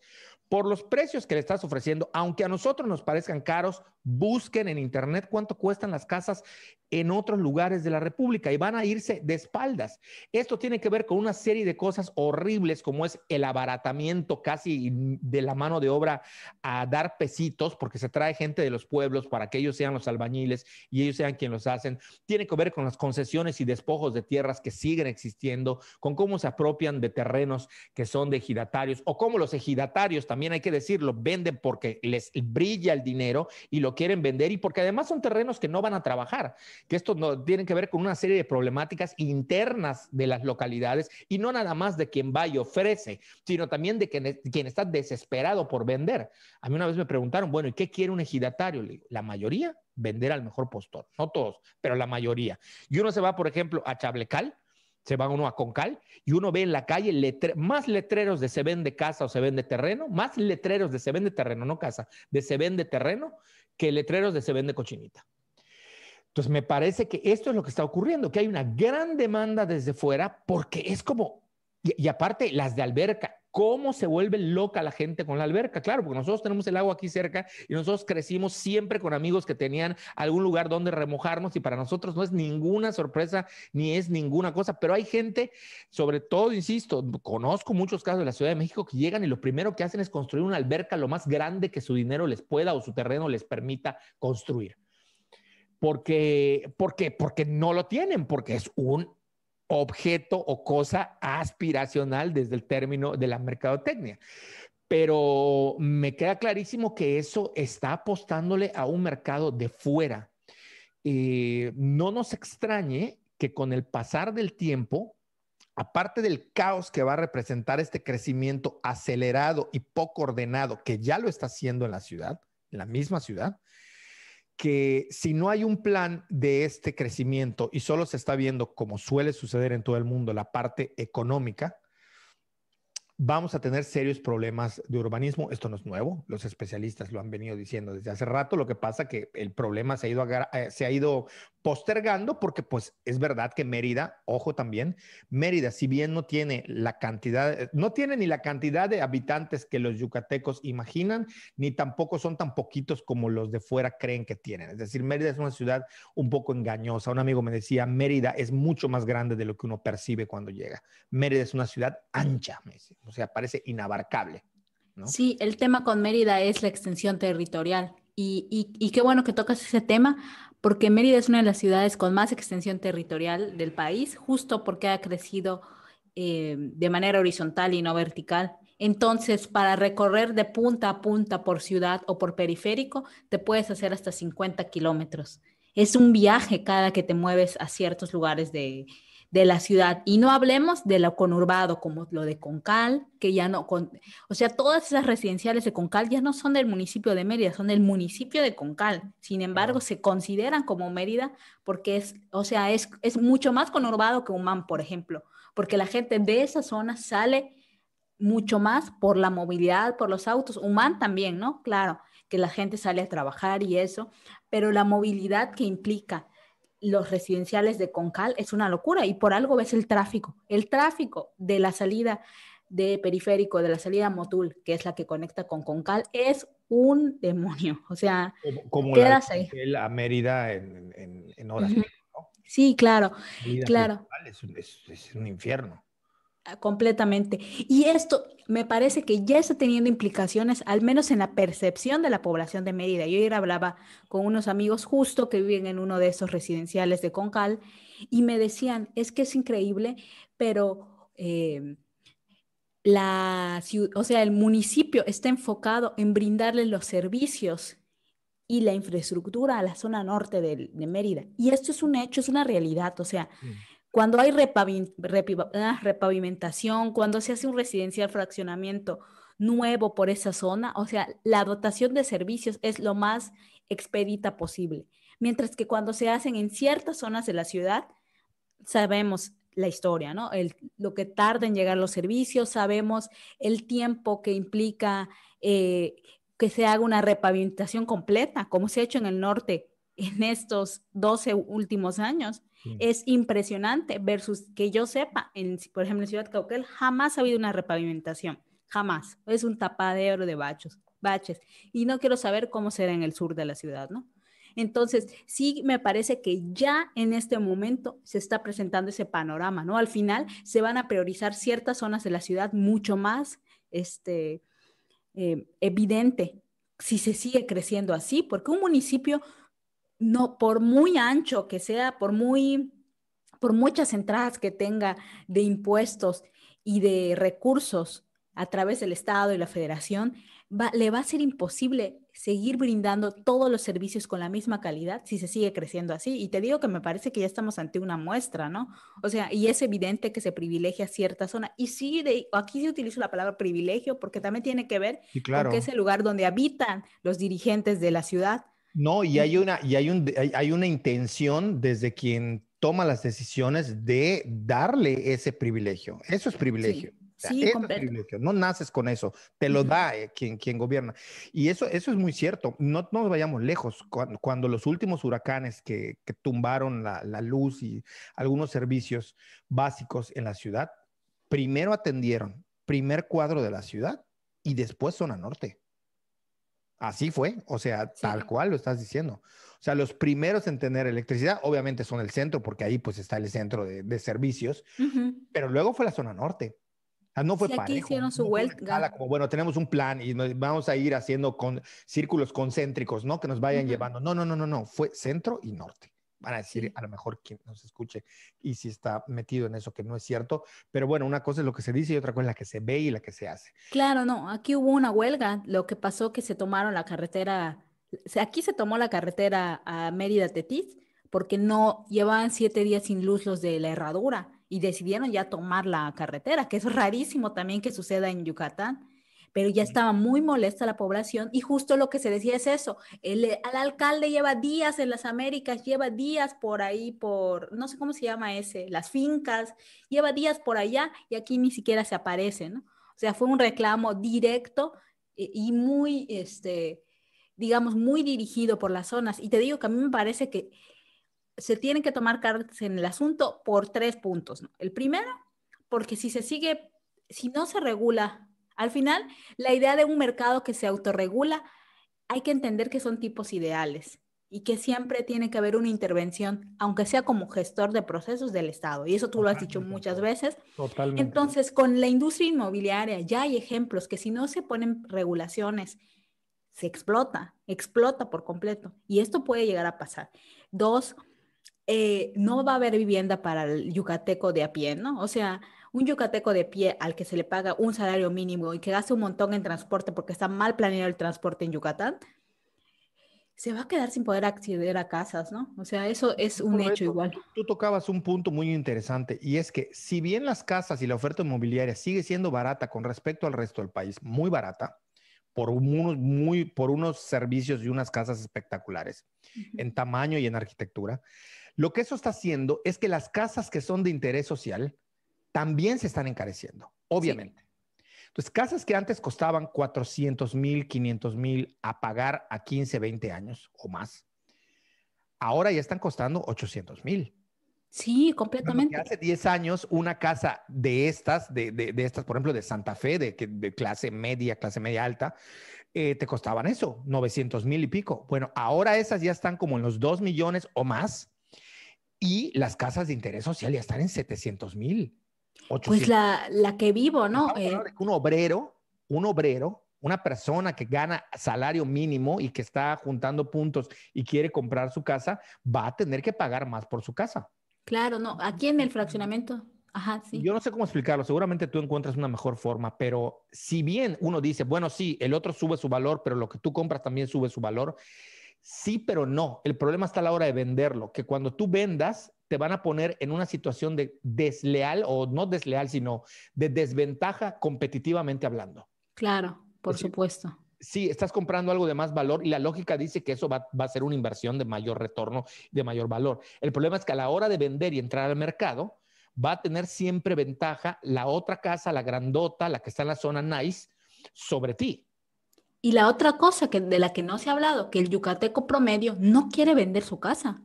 por los precios que le estás ofreciendo, aunque a nosotros nos parezcan caros, busquen en internet cuánto cuestan las casas en otros lugares de la República y van a irse de espaldas. Esto tiene que ver con una serie de cosas horribles como es el abaratamiento casi de la mano de obra a dar pesitos porque se trae gente de los pueblos para que ellos sean los albañiles y ellos sean quienes los hacen. Tiene que ver con las concesiones y despojos de tierras que siguen existiendo, con cómo se apropian de terrenos que son de ejidatarios o cómo los ejidatarios, también hay que decirlo, venden porque les brilla el dinero y lo quieren vender y porque además son terrenos que no van a trabajar, que esto no, tiene que ver con una serie de problemáticas internas de las localidades y no nada más de quien va y ofrece, sino también de quien está desesperado por vender. A mí una vez me preguntaron, bueno, ¿y qué quiere un ejidatario? Le digo, la mayoría vender al mejor postor, no todos, pero la mayoría. Y uno se va, por ejemplo, a Chablecal, se va uno a Concal y uno ve en la calle más letreros de se vende casa o se vende terreno, más letreros de se vende terreno, no casa, de se vende terreno, que letreros de se vende cochinita. Entonces, me parece que esto es lo que está ocurriendo, que hay una gran demanda desde fuera porque es como, y aparte las de alberca, ¿cómo se vuelve loca la gente con la alberca? Claro, porque nosotros tenemos el agua aquí cerca y nosotros crecimos siempre con amigos que tenían algún lugar donde remojarnos y para nosotros no es ninguna sorpresa ni es ninguna cosa, pero hay gente, sobre todo, insisto, conozco muchos casos de la Ciudad de México que llegan y lo primero que hacen es construir una alberca lo más grande que su dinero les pueda o su terreno les permita construir. Porque no lo tienen, porque es un objeto o cosa aspiracional desde el término de la mercadotecnia. Pero me queda clarísimo que eso está apostándole a un mercado de fuera. No nos extrañe que con el pasar del tiempo, aparte del caos que va a representar este crecimiento acelerado y poco ordenado, que ya lo está haciendo en la ciudad, en la misma ciudad, que si no hay un plan de este crecimiento y solo se está viendo, como suele suceder en todo el mundo, la parte económica, vamos a tener serios problemas de urbanismo. Esto no es nuevo, los especialistas lo han venido diciendo desde hace rato. Lo que pasa es que el problema se ha ido postergando porque pues es verdad que Mérida, ojo también, Mérida, si bien no tiene la cantidad, no tiene ni la cantidad de habitantes que los yucatecos imaginan, ni tampoco son tan poquitos como los de fuera creen que tienen. Es decir, Mérida es una ciudad un poco engañosa. Un amigo me decía, Mérida es mucho más grande de lo que uno percibe cuando llega. Mérida es una ciudad ancha, me decía. O sea, parece inabarcable, ¿no? Sí, el tema con Mérida es la extensión territorial. Y qué bueno que tocas ese tema, porque Mérida es una de las ciudades con más extensión territorial del país, justo porque ha crecido de manera horizontal y no vertical. Entonces, para recorrer de punta a punta por ciudad o por periférico, te puedes hacer hasta 50 kilómetros. Es un viaje cada que te mueves a ciertos lugares de la ciudad. Y no hablemos de lo conurbado, como lo de Concal, que ya no, o sea, todas esas residenciales de Concal ya no son del municipio de Mérida, son del municipio de Concal. Sin embargo, se consideran como Mérida porque es, o sea, es mucho más conurbado que Humán, por ejemplo, porque la gente de esa zona sale mucho más por la movilidad, por los autos. Humán también, ¿no? Claro, que la gente sale a trabajar y eso, pero la movilidad que implica los residenciales de Concal es una locura y por algo ves el tráfico de la salida de Periférico, de la salida Motul, que es la que conecta con Concal, es un demonio, o sea, Como la quedas ahí. de a Mérida en horas, Uh -huh. ¿no? Sí, claro, Salida claro. principal es un infierno. Completamente. Y esto me parece que ya está teniendo implicaciones, al menos en la percepción de la población de Mérida. Yo ayer hablaba con unos amigos justo que viven en uno de esos residenciales de Concal y me decían, es que es increíble, pero o sea, el municipio está enfocado en brindarle los servicios y la infraestructura a la zona norte de Mérida. Y esto es un hecho, es una realidad. O sea, Mm. cuando hay repavimentación, cuando se hace un residencial fraccionamiento nuevo por esa zona, o sea, la dotación de servicios es lo más expedita posible. Mientras que cuando se hacen en ciertas zonas de la ciudad, sabemos la historia, ¿no? Lo que tarda en llegar los servicios, sabemos el tiempo que implica que se haga una repavimentación completa, como se ha hecho en el norte en estos 12 últimos años. Sí. Es impresionante versus que yo sepa, por ejemplo, en Ciudad Cauquel jamás ha habido una repavimentación, jamás. Es un tapadero de baches. Y no quiero saber cómo será en el sur de la ciudad, ¿no? Entonces, sí me parece que ya en este momento se está presentando ese panorama, ¿no? Al final se van a priorizar ciertas zonas de la ciudad mucho más evidente si se sigue creciendo así, porque un municipio, no, por muy ancho que sea, por muchas entradas que tenga de impuestos y de recursos a través del Estado y la Federación, le va a ser imposible seguir brindando todos los servicios con la misma calidad si se sigue creciendo así. Y te digo que me parece que ya estamos ante una muestra, ¿no? O sea, y es evidente que se privilegia cierta zona. Y sí, aquí se utiliza la palabra privilegio porque también tiene que ver Sí, con que claro. es el lugar donde habitan los dirigentes de la ciudad. No, y Y hay una intención desde quien toma las decisiones de darle ese privilegio. Eso es privilegio. sí, O sea, sí, eso es completo. privilegio. No naces con eso, te lo Ujú. da quien gobierna. Y eso es muy cierto. No nos vayamos lejos. Cuando los últimos huracanes que tumbaron la luz y algunos servicios básicos en la ciudad, primero atendieron primer cuadro de la ciudad y después zona norte. Así fue, o sea, tal Sí. cual lo estás diciendo. O sea, los primeros en tener electricidad, obviamente son el centro, porque ahí pues está el centro de servicios, Ujú. pero luego fue la zona norte. O sea, no fue Sí, aquí parejo, hicieron su no fue una huelga. escala como, bueno, tenemos un plan y nos vamos a ir haciendo con círculos concéntricos, ¿no? Que nos vayan Ujú. llevando. No, fue centro y norte. Van a decir Sí. a lo mejor quien nos escuche y si está metido en eso que no es cierto, pero bueno, una cosa es lo que se dice y otra cosa es la que se ve y la que se hace. Claro, no, aquí hubo una huelga. Lo que pasó que se tomaron la carretera, aquí se tomó la carretera a Mérida-Tetis porque no llevaban 7 días sin luz los de la herradura y decidieron ya tomar la carretera, que es rarísimo también que suceda en Yucatán. Pero ya estaba muy molesta la población y justo lo que se decía es eso. Al alcalde lleva días en las Américas, lleva días por ahí, no sé cómo se llama ese, las fincas, lleva días por allá y aquí ni siquiera se aparece, ¿no? O sea, fue un reclamo directo y muy, digamos, muy dirigido por las zonas. Y te digo que a mí me parece que se tienen que tomar cartas en el asunto por 3 puntos, ¿no? El primero, porque si no se regula, al final, la idea de un mercado que se autorregula, hay que entender que son tipos ideales y que siempre tiene que haber una intervención, aunque sea como gestor de procesos del Estado. Y eso tú lo has dicho Totalmente de muchas acuerdo. veces. Totalmente. Entonces, con la industria inmobiliaria ya hay ejemplos que si no se ponen regulaciones, se explota por completo. Y esto puede llegar a pasar. Dos, no va a haber vivienda para el yucateco de a pie, ¿no? O sea, un yucateco de pie al que se le paga un salario mínimo y que gasta un montón en transporte porque está mal planeado el transporte en Yucatán, se va a quedar sin poder acceder a casas, ¿no? O sea, eso es No un solo hecho eso, igual. tú tocabas un punto muy interesante y es que si bien las casas y la oferta inmobiliaria sigue siendo barata con respecto al resto del país, muy barata, por unos servicios y unas casas espectaculares Ujú. en tamaño y en arquitectura, lo que eso está haciendo es que las casas que son de interés social también se están encareciendo, Sí, obviamente. Entonces, casas que antes costaban 400,000, 500,000 a pagar a 15, 20 años o más, ahora ya están costando 800,000. sí, Cuando que completamente. hace 10 años una casa de estas, de estas, por ejemplo, de Santa Fe, de clase media alta, te costaban eso, 900,000 y pico. Bueno, ahora esas ya están como en los 2 millones o más y las casas de interés social ya están en 700,000, Pues 800. la que vivo, ¿no? Estamos hablando de que una persona que gana salario mínimo y que está juntando puntos y quiere comprar su casa, va a tener que pagar más por su casa. Claro, no. Aquí en el fraccionamiento, ajá, Yo sí. no sé cómo explicarlo, seguramente tú encuentras una mejor forma, pero si bien uno dice, bueno, sí, el otro sube su valor, pero lo que tú compras también sube su valor, sí, pero no. El problema está a la hora de venderlo, que cuando tú vendas, te van a poner en una situación de desleal o no desleal, sino de desventaja competitivamente hablando. Claro, por Es decir, supuesto. sí, estás comprando algo de más valor y la lógica dice que eso va a ser una inversión de mayor retorno, de mayor valor. El problema es que a la hora de vender y entrar al mercado, va a tener siempre ventaja la otra casa, la grandota, la que está en la zona nice, sobre ti. Y la otra cosa de la que no se ha hablado, que el yucateco promedio no quiere vender su casa.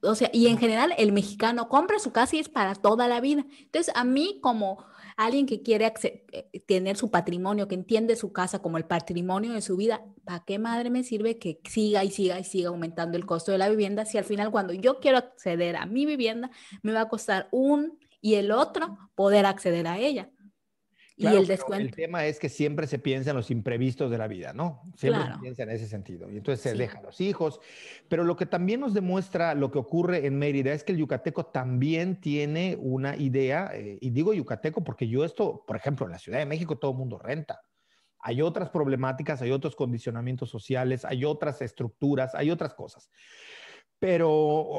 O sea, y en general el mexicano compra su casa y es para toda la vida. Entonces, a mí como alguien que quiere tener su patrimonio, que entiende su casa como el patrimonio de su vida, ¿para qué madre me sirve que siga y siga y siga aumentando el costo de la vivienda si al final cuando yo quiero acceder a mi vivienda me va a costar un y el otro poder acceder a ella? Y Claro, el pero el descuento, tema es que siempre se piensa en los imprevistos de la vida, ¿no? Siempre se claro, piensa en ese sentido. Y entonces se sí. dejan los hijos. Pero lo que también nos demuestra lo que ocurre en Mérida es que el yucateco también tiene una idea, y digo yucateco porque yo esto, por ejemplo, en la Ciudad de México todo el mundo renta. Hay otras problemáticas, hay otros condicionamientos sociales, hay otras estructuras, hay otras cosas, pero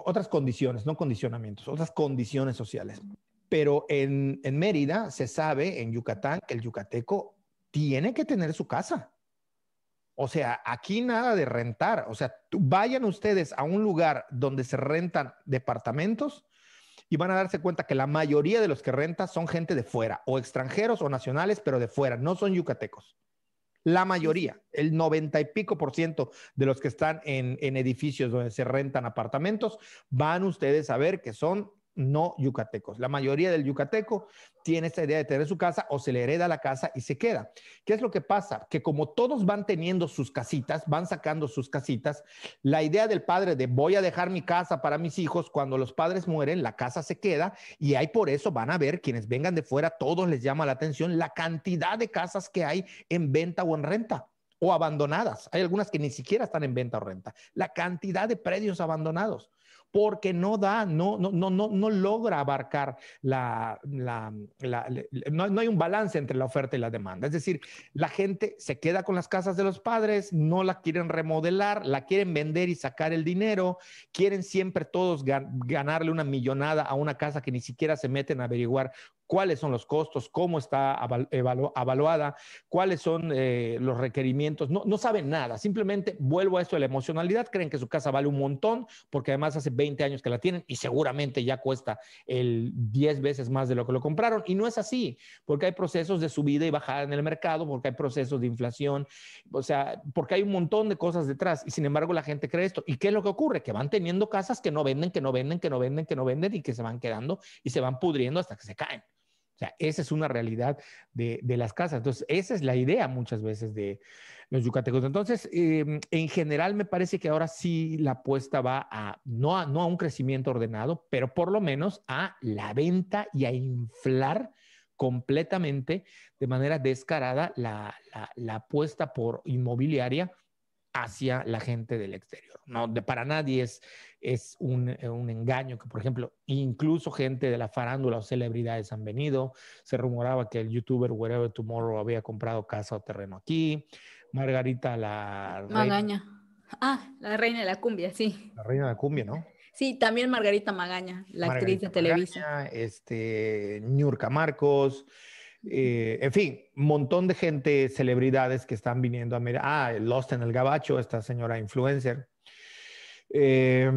otras condiciones, no condicionamientos, otras condiciones sociales. Pero en Mérida se sabe, en Yucatán, que el yucateco tiene que tener su casa. O sea, aquí nada de rentar. O sea, vayan ustedes a un lugar donde se rentan departamentos y van a darse cuenta que la mayoría de los que rentan son gente de fuera, o extranjeros o nacionales, pero de fuera, no son yucatecos. La Sí, sí. mayoría, el 90 y pico por ciento de los que están en edificios donde se rentan apartamentos, van ustedes a ver que son no yucatecos. La mayoría del yucateco tiene esta idea de tener su casa o se le hereda la casa y se queda. ¿Qué es lo que pasa? Que como todos van teniendo sus casitas, van sacando sus casitas, la idea del padre de voy a dejar mi casa para mis hijos, cuando los padres mueren, la casa se queda y ahí por eso van a ver quienes vengan de fuera, todos les llama la atención la cantidad de casas que hay en venta o en renta o abandonadas. Hay algunas que ni siquiera están en venta o renta. La cantidad de predios abandonados porque no da, no logra abarcar no hay un balance entre la oferta y la demanda. Es decir, la gente se queda con las casas de los padres, no la quieren remodelar, la quieren vender y sacar el dinero, quieren siempre todos ganarle una millonada a una casa que ni siquiera se meten a averiguar cuáles son los costos, cómo está evaluada, cuáles son los requerimientos, no saben nada, simplemente vuelvo a esto de la emocionalidad, creen que su casa vale un montón, porque además hace 20 años que la tienen y seguramente ya cuesta el 10 veces más de lo que lo compraron, y no es así, porque hay procesos de subida y bajada en el mercado, porque hay procesos de inflación, o sea, porque hay un montón de cosas detrás, y sin embargo la gente cree esto. ¿Y qué es lo que ocurre? Que van teniendo casas que no venden, que no venden, que no venden, que no venden, y que se van quedando y se van pudriendo hasta que se caen. O sea, esa es una realidad de las casas. Entonces, esa es la idea muchas veces de los yucatecos. Entonces, en general me parece que ahora sí la apuesta va no a un crecimiento ordenado, pero por lo menos a la venta y a inflar completamente de manera descarada la apuesta por inmobiliaria hacia la gente del exterior. No, para nadie es un engaño que, por ejemplo, incluso gente de la farándula o celebridades han venido. Se rumoraba que el youtuber Wherever Tomorrow había comprado casa o terreno aquí. Margarita, Magaña. Ah, la reina de la cumbia, sí. la reina de la cumbia, ¿no? Sí, también Margarita Magaña, la actriz de Margarita Televisa. Magaña, Niurka Marcos, en fin, un montón de gente, celebridades que están viniendo a mirar. Lost en el Gabacho, esta señora influencer. Eh,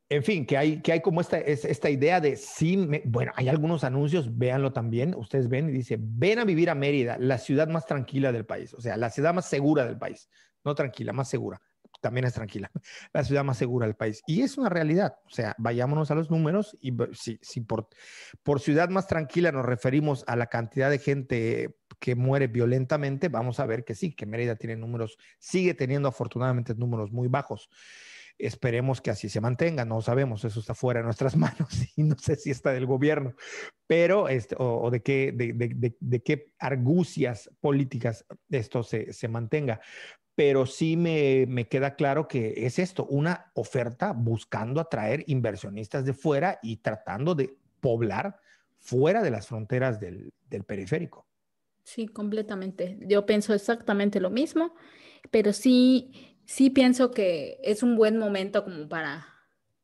en fin, que hay como esta idea de sí, bueno, hay algunos anuncios, véanlo también, ustedes ven y dice, ven a vivir a Mérida, la ciudad más tranquila del país, o sea, la ciudad más segura del país, no tranquila, más segura, también es tranquila, la ciudad más segura del país. Y es una realidad, o sea, vayámonos a los números y si por ciudad más tranquila nos referimos a la cantidad de gente que muere violentamente, vamos a ver que sí, que Mérida tiene números, sigue teniendo afortunadamente números muy bajos. Esperemos que así se mantenga, no sabemos, eso está fuera de nuestras manos y no sé si está del gobierno, pero o de qué argucias políticas esto se mantenga. Pero sí me queda claro que es esto, una oferta buscando atraer inversionistas de fuera y tratando de poblar fuera de las fronteras del periférico. Sí, completamente. Yo pienso exactamente lo mismo, pero sí, sí pienso que es un buen momento como para,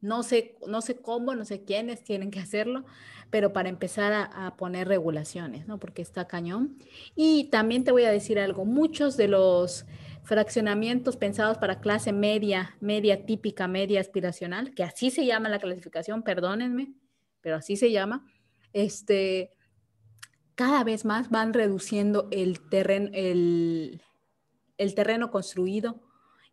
no sé cómo, no sé quiénes tienen que hacerlo, pero para empezar a poner regulaciones, ¿no? Porque está cañón. Y también te voy a decir algo, muchos de los fraccionamientos pensados para clase media, media típica, media aspiracional, que así se llama la clasificación, perdónenme, pero así se llama, este cada vez más van reduciendo el terreno, el terreno construido.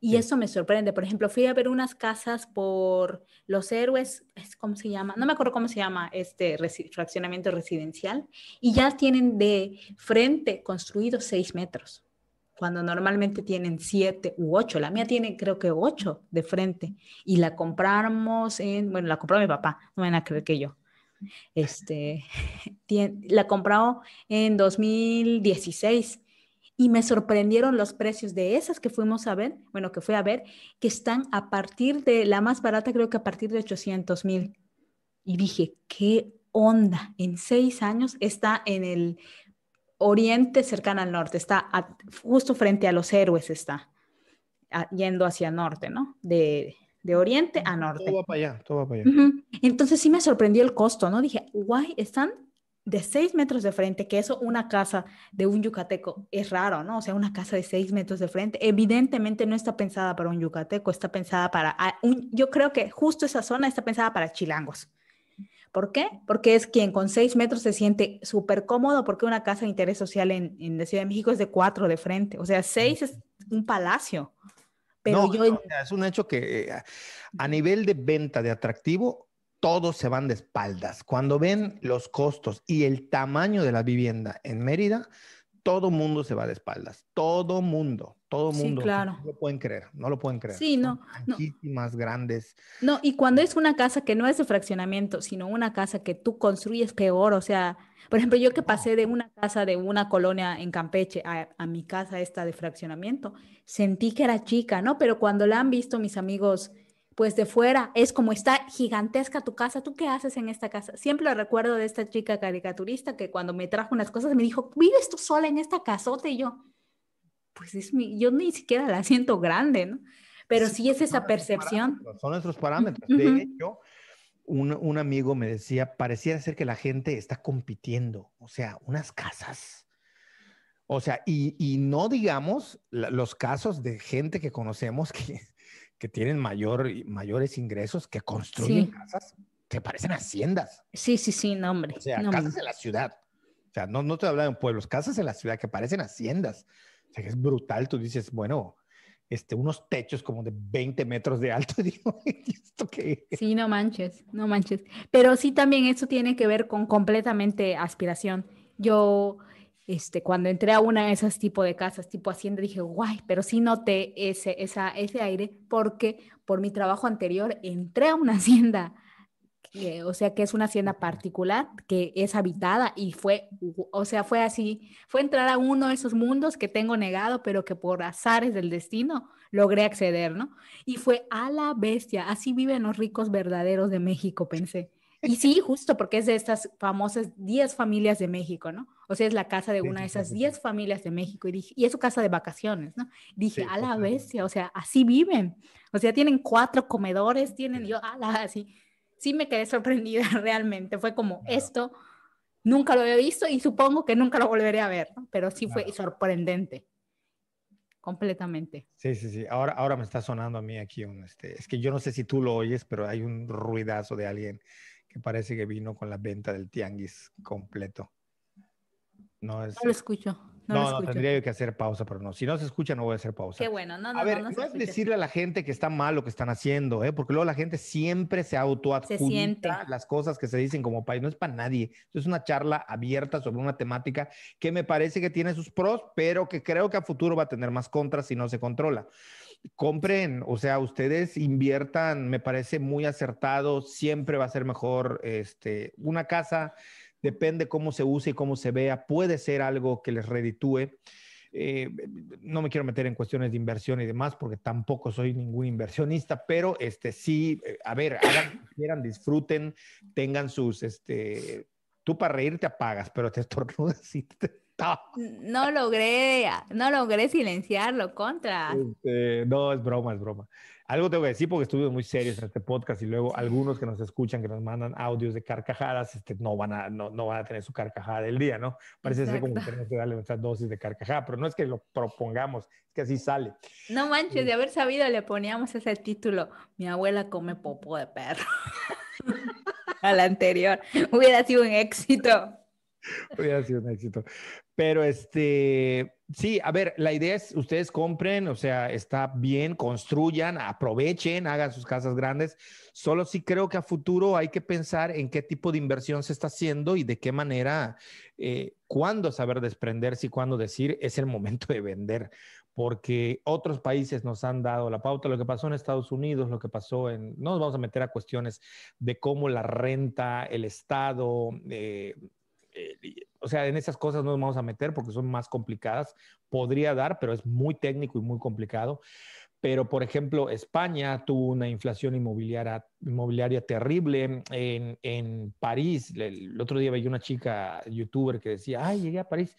Y Sí. eso me sorprende. Por ejemplo, fui a ver unas casas por Los Héroes, ¿cómo se llama? No me acuerdo cómo se llama este fraccionamiento residencial. Y ya tienen de frente construidos 6 metros, cuando normalmente tienen 7 u 8. La mía tiene creo que 8 de frente. Y la compramos bueno, la compró mi papá, no van a creer que yo. La compró en 2016 y me sorprendieron los precios de esas que fuimos a ver, bueno, que fui a ver, que están a partir de, la más barata creo que a partir de 800,000. Y dije, ¿qué onda? En 6 años está en el oriente cercano al norte, está justo frente a Los Héroes, está yendo hacia norte, ¿no? De oriente a Todo norte. va para allá, todo va para allá. Ujú. Entonces sí me sorprendió el costo, ¿no? Dije, guay, están de 6 metros de frente, que eso una casa de un yucateco es raro, ¿no? O sea, una casa de 6 metros de frente, evidentemente no está pensada para un yucateco, está pensada para, yo creo que justo esa zona está pensada para chilangos. ¿Por qué? Porque es quien con 6 metros se siente súper cómodo, porque una casa de interés social en la Ciudad de México es de 4 de frente, o sea, 6 es un palacio, No, pero yo, o sea, es un hecho que a nivel de venta de atractivo, todos se van de espaldas. Cuando ven los costos y el tamaño de la vivienda en Mérida, todo mundo se va de espaldas. Todo sí, mundo. claro. No lo pueden creer, no lo pueden creer. Sí, Son no, no. anchísimas, grandes. No, y cuando es una casa que no es de fraccionamiento, sino una casa que tú construyes peor, o sea, por ejemplo, yo que No, pasé de una casa de una colonia en Campeche a mi casa esta de fraccionamiento, sentí que era chica, ¿no? Pero cuando la han visto mis amigos, pues de fuera, es como está gigantesca tu casa, ¿tú qué haces en esta casa? Siempre lo recuerdo de esta chica caricaturista que cuando me trajo unas cosas me dijo, ¿vives tú sola en esta casota? Y yo, pues yo ni siquiera la siento grande, ¿no? Pero sí, sí es son esa nuestros percepción. parámetros, son nuestros parámetros. De Ujú. hecho, un amigo me decía, pareciera ser que la gente está compitiendo, o sea, unas casas. O sea, y no digamos los casos de gente que conocemos que tienen mayores ingresos, que construyen Sí, casas que parecen haciendas. sí, sí, sí, no, O hombre, sea, no, casas en la ciudad. O sea, no te hablo de pueblos, casas en la ciudad que parecen haciendas. O sea, que es brutal. Tú dices, bueno, unos techos como de 20 metros de alto. Digo, ¿y esto qué es? sí, no manches, no manches. Pero sí también eso tiene que ver con completamente aspiración. Yo, cuando entré a una de esas tipo de casas, tipo hacienda, dije, guay, pero sí noté ese aire porque por mi trabajo anterior entré a una hacienda, o sea, que es una hacienda particular, que es habitada y o sea, fue así, fue entrar a uno de esos mundos que tengo negado, pero que por azares del destino logré acceder, ¿no? Y fue a la bestia, así viven los ricos verdaderos de México, pensé. Y sí, justo porque es de estas famosas 10 familias de México, ¿no? O sea, es la casa de Sí, una de sí, sí, esas sí, sí. 10 familias de México y es su casa de vacaciones, ¿no? Dije, Sí, a la bestia, o totalmente. sea, así viven. O sea, tienen 4 comedores, Sí, tienen yo, a la, así sí me quedé sorprendida realmente. Fue como claro, esto, nunca lo había visto y supongo que nunca lo volveré a ver, ¿no? Pero sí fue claro. sorprendente, completamente. Sí, sí, sí. Ahora me está sonando a mí aquí es que yo no sé si tú lo oyes, pero hay un ruidazo de alguien que parece que vino con la venta del tianguis completo. No No es, lo escucho, no lo no, escucho. tendría yo que hacer pausa, pero no. Si no se escucha, no voy a hacer Qué pausa. bueno, no, A no, no, ver, no se no es escucha. decirle a la gente que está mal lo que están haciendo, ¿eh? Porque luego la gente siempre se Se autoadjudica siente. las cosas que se dicen como país. No es para nadie. Esto es una charla abierta sobre una temática que me parece que tiene sus pros, pero que creo que a futuro va a tener más contras si no se controla. Compren, o sea, ustedes inviertan, me parece muy acertado, siempre va a ser mejor, una casa, depende cómo se use y cómo se vea, puede ser algo que les reditúe. Eh, no me quiero meter en cuestiones de inversión y demás, porque tampoco soy ningún inversionista, pero sí, a ver, hagan lo que quieran, disfruten, tengan tú para reírte apagas, pero te estornudas y te... No logré silenciarlo contra. No, es broma, es broma. Algo tengo que decir porque estuvimos muy serios en este podcast y luego algunos que nos escuchan, que nos mandan audios de carcajadas, no van a tener su carcajada del día, ¿no? Parece ser como Exacto. que tenemos que darle nuestras dosis de carcajada, pero no es que lo propongamos, es que así sale. No manches, de haber sabido le poníamos ese título. Mi abuela come popó de perro. A la anterior. Hubiera sido un éxito. Hubiera sido un éxito. Pero sí, a ver, la idea es ustedes compren, o sea, está bien, construyan, aprovechen, hagan sus casas grandes. Solo sí creo que a futuro hay que pensar en qué tipo de inversión se está haciendo y de qué manera, cuándo saber desprenderse y cuándo decir es el momento de vender, porque otros países nos han dado la pauta. Lo que pasó en Estados Unidos, lo que pasó no nos vamos a meter a cuestiones de cómo la renta, el Estado, o sea, en esas cosas no nos vamos a meter porque son más complicadas. Podría dar, pero es muy técnico y muy complicado. Pero, por ejemplo, España tuvo una inflación inmobiliaria terrible. En París, el otro día veía una chica youtuber que decía, ay, llegué a París.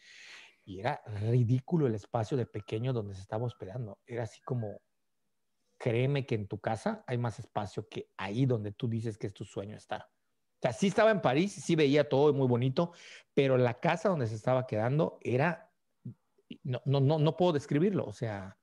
Y era ridículo el espacio de pequeño donde se estaba hospedando. Era así como, créeme que en tu casa hay más espacio que ahí donde tú dices que es tu sueño estar. O sea, sí estaba en París, sí veía todo muy bonito, pero la casa donde se estaba quedando era, no puedo describirlo. O sea,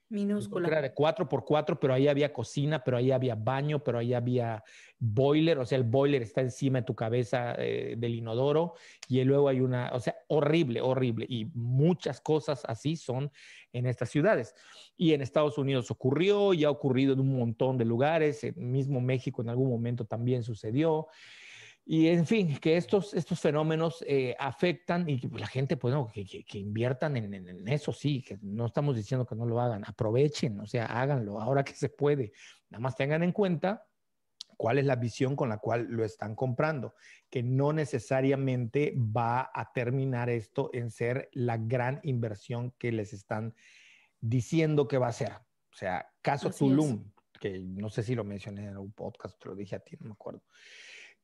yo creo que Minúscula. era de 4x4, pero ahí había cocina, pero ahí había baño, pero ahí había boiler. O sea, el boiler está encima de tu cabeza del inodoro y luego hay o sea, horrible, horrible. Y muchas cosas así son en estas ciudades. Y en Estados Unidos ocurrió, y ha ocurrido en un montón de lugares. En mismo México en algún momento también sucedió. Y en fin, que estos fenómenos afectan y que la gente, pues, no, que inviertan en eso, sí, que no estamos diciendo que no lo hagan, aprovechen, o sea, háganlo ahora que se puede. Nada más tengan en cuenta cuál es la visión con la cual lo están comprando, que no necesariamente va a terminar esto en ser la gran inversión que les están diciendo que va a ser. O sea, caso Así es. Tulum, que no sé si lo mencioné en un podcast, te lo dije a ti, no me acuerdo,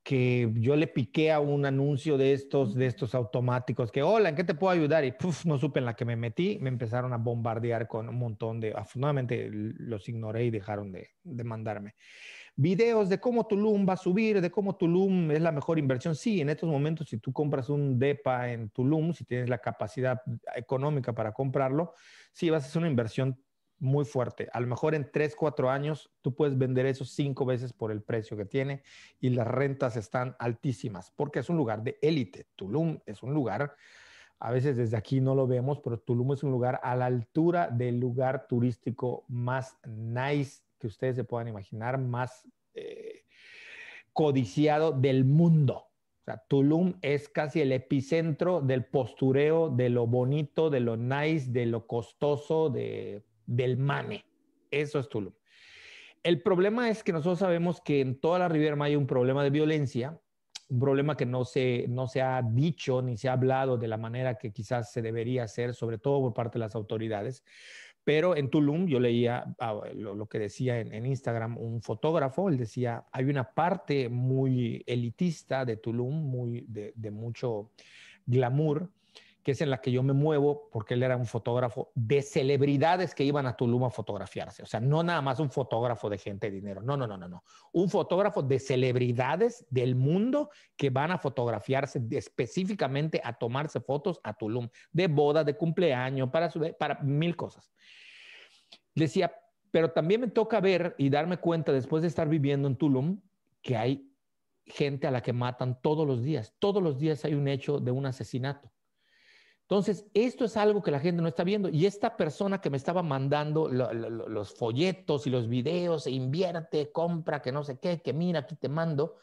que yo le piqué a un anuncio de estos automáticos que, hola, ¿en qué te puedo ayudar? Y puf, no supe en la que me metí, me empezaron a bombardear con un montón afortunadamente los ignoré y dejaron de mandarme videos de cómo Tulum va a subir, de cómo Tulum es la mejor inversión. Sí, en estos momentos, si tú compras un DEPA en Tulum, si tienes la capacidad económica para comprarlo, sí vas a hacer una inversión muy fuerte. A lo mejor en 3, 4 años tú puedes vender eso 5 veces por el precio que tiene y las rentas están altísimas porque es un lugar de élite. Tulum es un lugar, a veces desde aquí no lo vemos, pero Tulum es un lugar a la altura del lugar turístico más nice que ustedes se puedan imaginar, más codiciado del mundo. O sea, Tulum es casi el epicentro del postureo, de lo bonito, de lo nice, de lo costoso, del mame. Eso es Tulum. El problema es que nosotros sabemos que en toda la Riviera Maya hay un problema de violencia, un problema que no se ha dicho ni se ha hablado de la manera que quizás se debería hacer, sobre todo por parte de las autoridades. Pero en Tulum yo leía lo que decía en Instagram un fotógrafo, él decía, hay una parte muy elitista de Tulum, muy de mucho glamour, que es en la que yo me muevo, porque él era un fotógrafo de celebridades que iban a Tulum a fotografiarse. O sea, no nada más un fotógrafo de gente de dinero. No, no, no, no, no. Un fotógrafo de celebridades del mundo que van a fotografiarse específicamente a tomarse fotos a Tulum, de boda, de cumpleaños, para mil cosas. Decía, pero también me toca ver y darme cuenta después de estar viviendo en Tulum que hay gente a la que matan todos los días. Todos los días hay un hecho de un asesinato. Entonces, esto es algo que la gente no está viendo. Y esta persona que me estaba mandando los folletos y los videos, invierte, compra, que no sé qué, que mira, aquí te mando.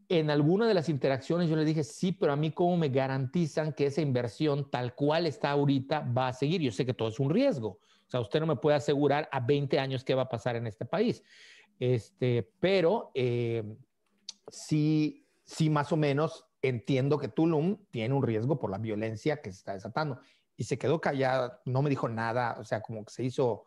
En alguna de las interacciones yo le dije, sí, pero a mí cómo me garantizan que esa inversión tal cual está ahorita va a seguir. Yo sé que todo es un riesgo. O sea, usted no me puede asegurar a 20 años qué va a pasar en este país. Pero sí, sí, más o menos entiendo que Tulum tiene un riesgo por la violencia que se está desatando. Y se quedó callada, no me dijo nada, o sea, como que se hizo,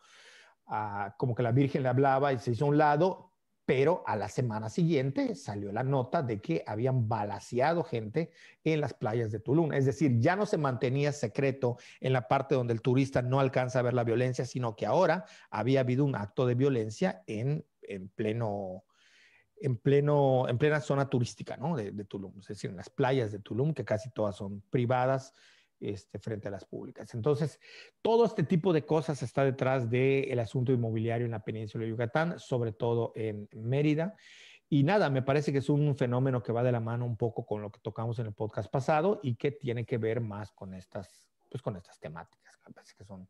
como que la Virgen le hablaba y se hizo a un lado, pero a la semana siguiente salió la nota de que habían balaceado gente en las playas de Tulum. Es decir, ya no se mantenía secreto en la parte donde el turista no alcanza a ver la violencia, sino que ahora había habido un acto de violencia en plena zona turística, ¿no? de Tulum, es decir, en las playas de Tulum, que casi todas son privadas, frente a las públicas. Entonces, todo este tipo de cosas está detrás del asunto inmobiliario en la península de Yucatán, sobre todo en Mérida. Y nada, me parece que es un fenómeno que va de la mano un poco con lo que tocamos en el podcast pasado y que tiene que ver más con estas pues con estas temáticas, me parece que son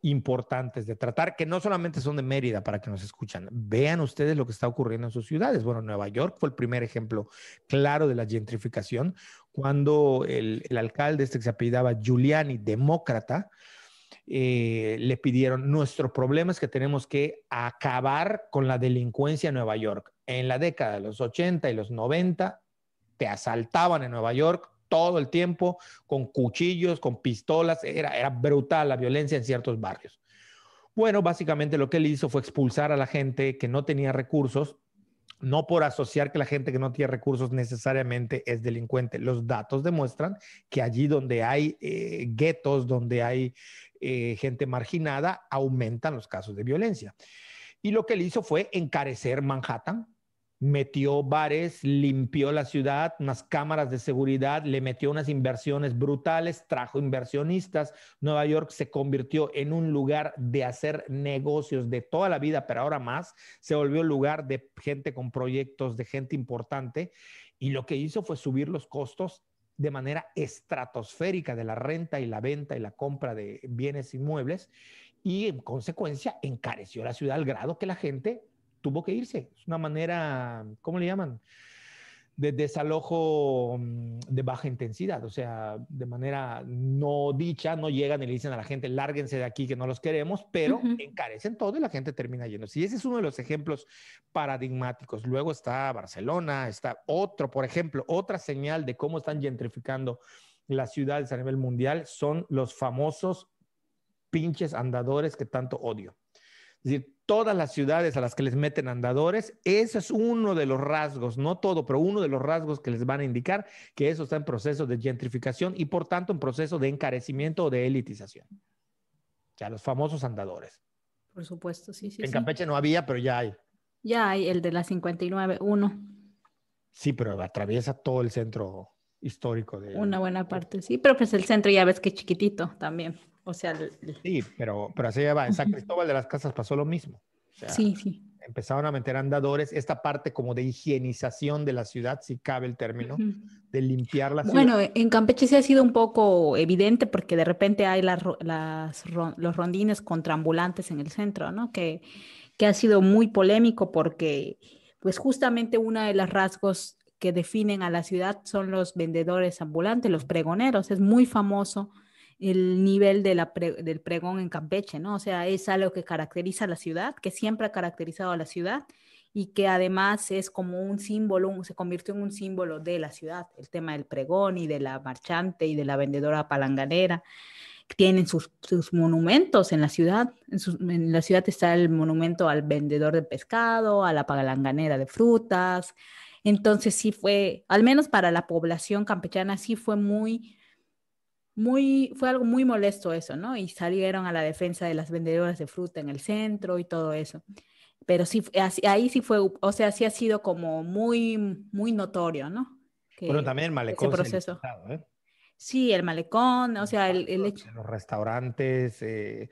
importantes de tratar, que no solamente son de Mérida para que nos escuchan. Vean ustedes lo que está ocurriendo en sus ciudades. Bueno, Nueva York fue el primer ejemplo claro de la gentrificación, cuando el alcalde este que se apellidaba Giuliani, demócrata, le pidieron, nuestro problema es que tenemos que acabar con la delincuencia en Nueva York. En la década de los 80 y los 90 te asaltaban en Nueva York todo el tiempo con cuchillos, con pistolas, era brutal la violencia en ciertos barrios. Bueno, básicamente lo que él hizo fue expulsar a la gente que no tenía recursos, no por asociar que la gente que no tiene recursos necesariamente es delincuente. Los datos demuestran que allí donde hay guetos, donde hay gente marginada, aumentan los casos de violencia. Y lo que él hizo fue encarecer Manhattan, metió bares, limpió la ciudad, unas cámaras de seguridad, le metió unas inversiones brutales, trajo inversionistas. Nueva York se convirtió en un lugar de hacer negocios de toda la vida, pero ahora más, se volvió un lugar de gente con proyectos, de gente importante, y lo que hizo fue subir los costos de manera estratosférica de la renta y la venta y la compra de bienes inmuebles, y en consecuencia encareció la ciudad al grado que la gente tuvo que irse. Es una manera, ¿cómo le llaman? De desalojo de baja intensidad, o sea, de manera no dicha, no llegan y le dicen a la gente, lárguense de aquí que no los queremos, pero encarecen todo y la gente termina yendo. Y ese es uno de los ejemplos paradigmáticos. Luego está Barcelona, está otro, por ejemplo, otra señal de cómo están gentrificando las ciudades a nivel mundial son los famosos pinches andadores que tanto odio. Es decir, todas las ciudades a las que les meten andadores, ese es uno de los rasgos, no todo, pero uno de los rasgos que les van a indicar que eso está en proceso de gentrificación y por tanto en proceso de encarecimiento o de elitización. O sea, los famosos andadores. Por supuesto, sí, sí, En sí. Campeche no había, pero ya hay. Ya hay el de la 59, uno. Sí, pero atraviesa todo el centro histórico Una del... buena parte, sí. Pero pues el centro ya ves que es chiquitito también. O sea, Sí, pero así ya va. En San Cristóbal de las Casas pasó lo mismo. O sea, sí, sí. empezaron a meter andadores, esta parte como de higienización de la ciudad, si cabe el término, de limpiar la ciudad. Bueno, en Campeche sí ha sido un poco evidente porque de repente hay los rondines contra ambulantes en el centro, ¿no? Que ha sido muy polémico porque, pues justamente uno de los rasgos que definen a la ciudad son los vendedores ambulantes, los pregoneros. Es muy famoso el nivel de del pregón en Campeche, ¿no? O sea, es algo que caracteriza a la ciudad, que siempre ha caracterizado a la ciudad y que además es como un símbolo, se convirtió en un símbolo de la ciudad, el tema del pregón y de la marchante y de la vendedora palanganera. Tienen sus monumentos en la ciudad. En la ciudad está el monumento al vendedor de pescado, a la palanganera de frutas. Entonces sí fue, al menos para la población campechana, sí fue fue algo muy molesto eso, ¿no? Y salieron a la defensa de las vendedoras de fruta en el centro y todo eso. Pero sí, ahí sí fue, o sea, sí ha sido como muy notorio, ¿no? Bueno, Que también el ese malecón se ha proceso. elitizado, ¿eh? Sí, el malecón, o sea, el hecho. Los restaurantes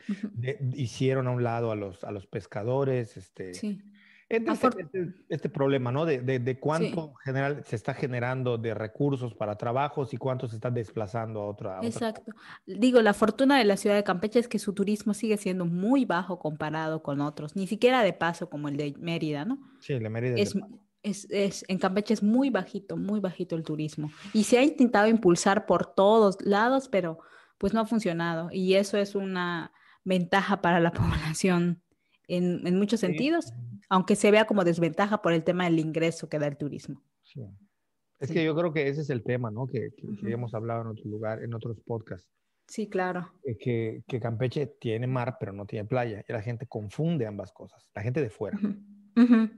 Ujú. hicieron a un lado a los pescadores, Sí, entre Afor- este problema, ¿no? De sí, cuánto general se está generando de recursos para trabajos y cuánto se está desplazando a otra. exacto. Digo, la fortuna de la ciudad de Campeche es que su turismo sigue siendo muy bajo comparado con otros, ni siquiera de paso como el de Mérida, ¿no? Sí, la Mérida es de Es, paso. en Campeche es muy bajito el turismo. Y se ha intentado impulsar por todos lados, pero pues no ha funcionado. Y eso es una ventaja para la población en muchos Sí, sentidos, aunque se vea como desventaja por el tema del ingreso que da el turismo. sí. Es que Sí. yo creo que ese es el tema, ¿no? Que Ujú. hemos hablado en otro lugar, en otros podcasts. Sí, claro. Que Campeche tiene mar, pero no tiene playa. Y la gente confunde ambas cosas. La gente de fuera. Ujú. Ujú.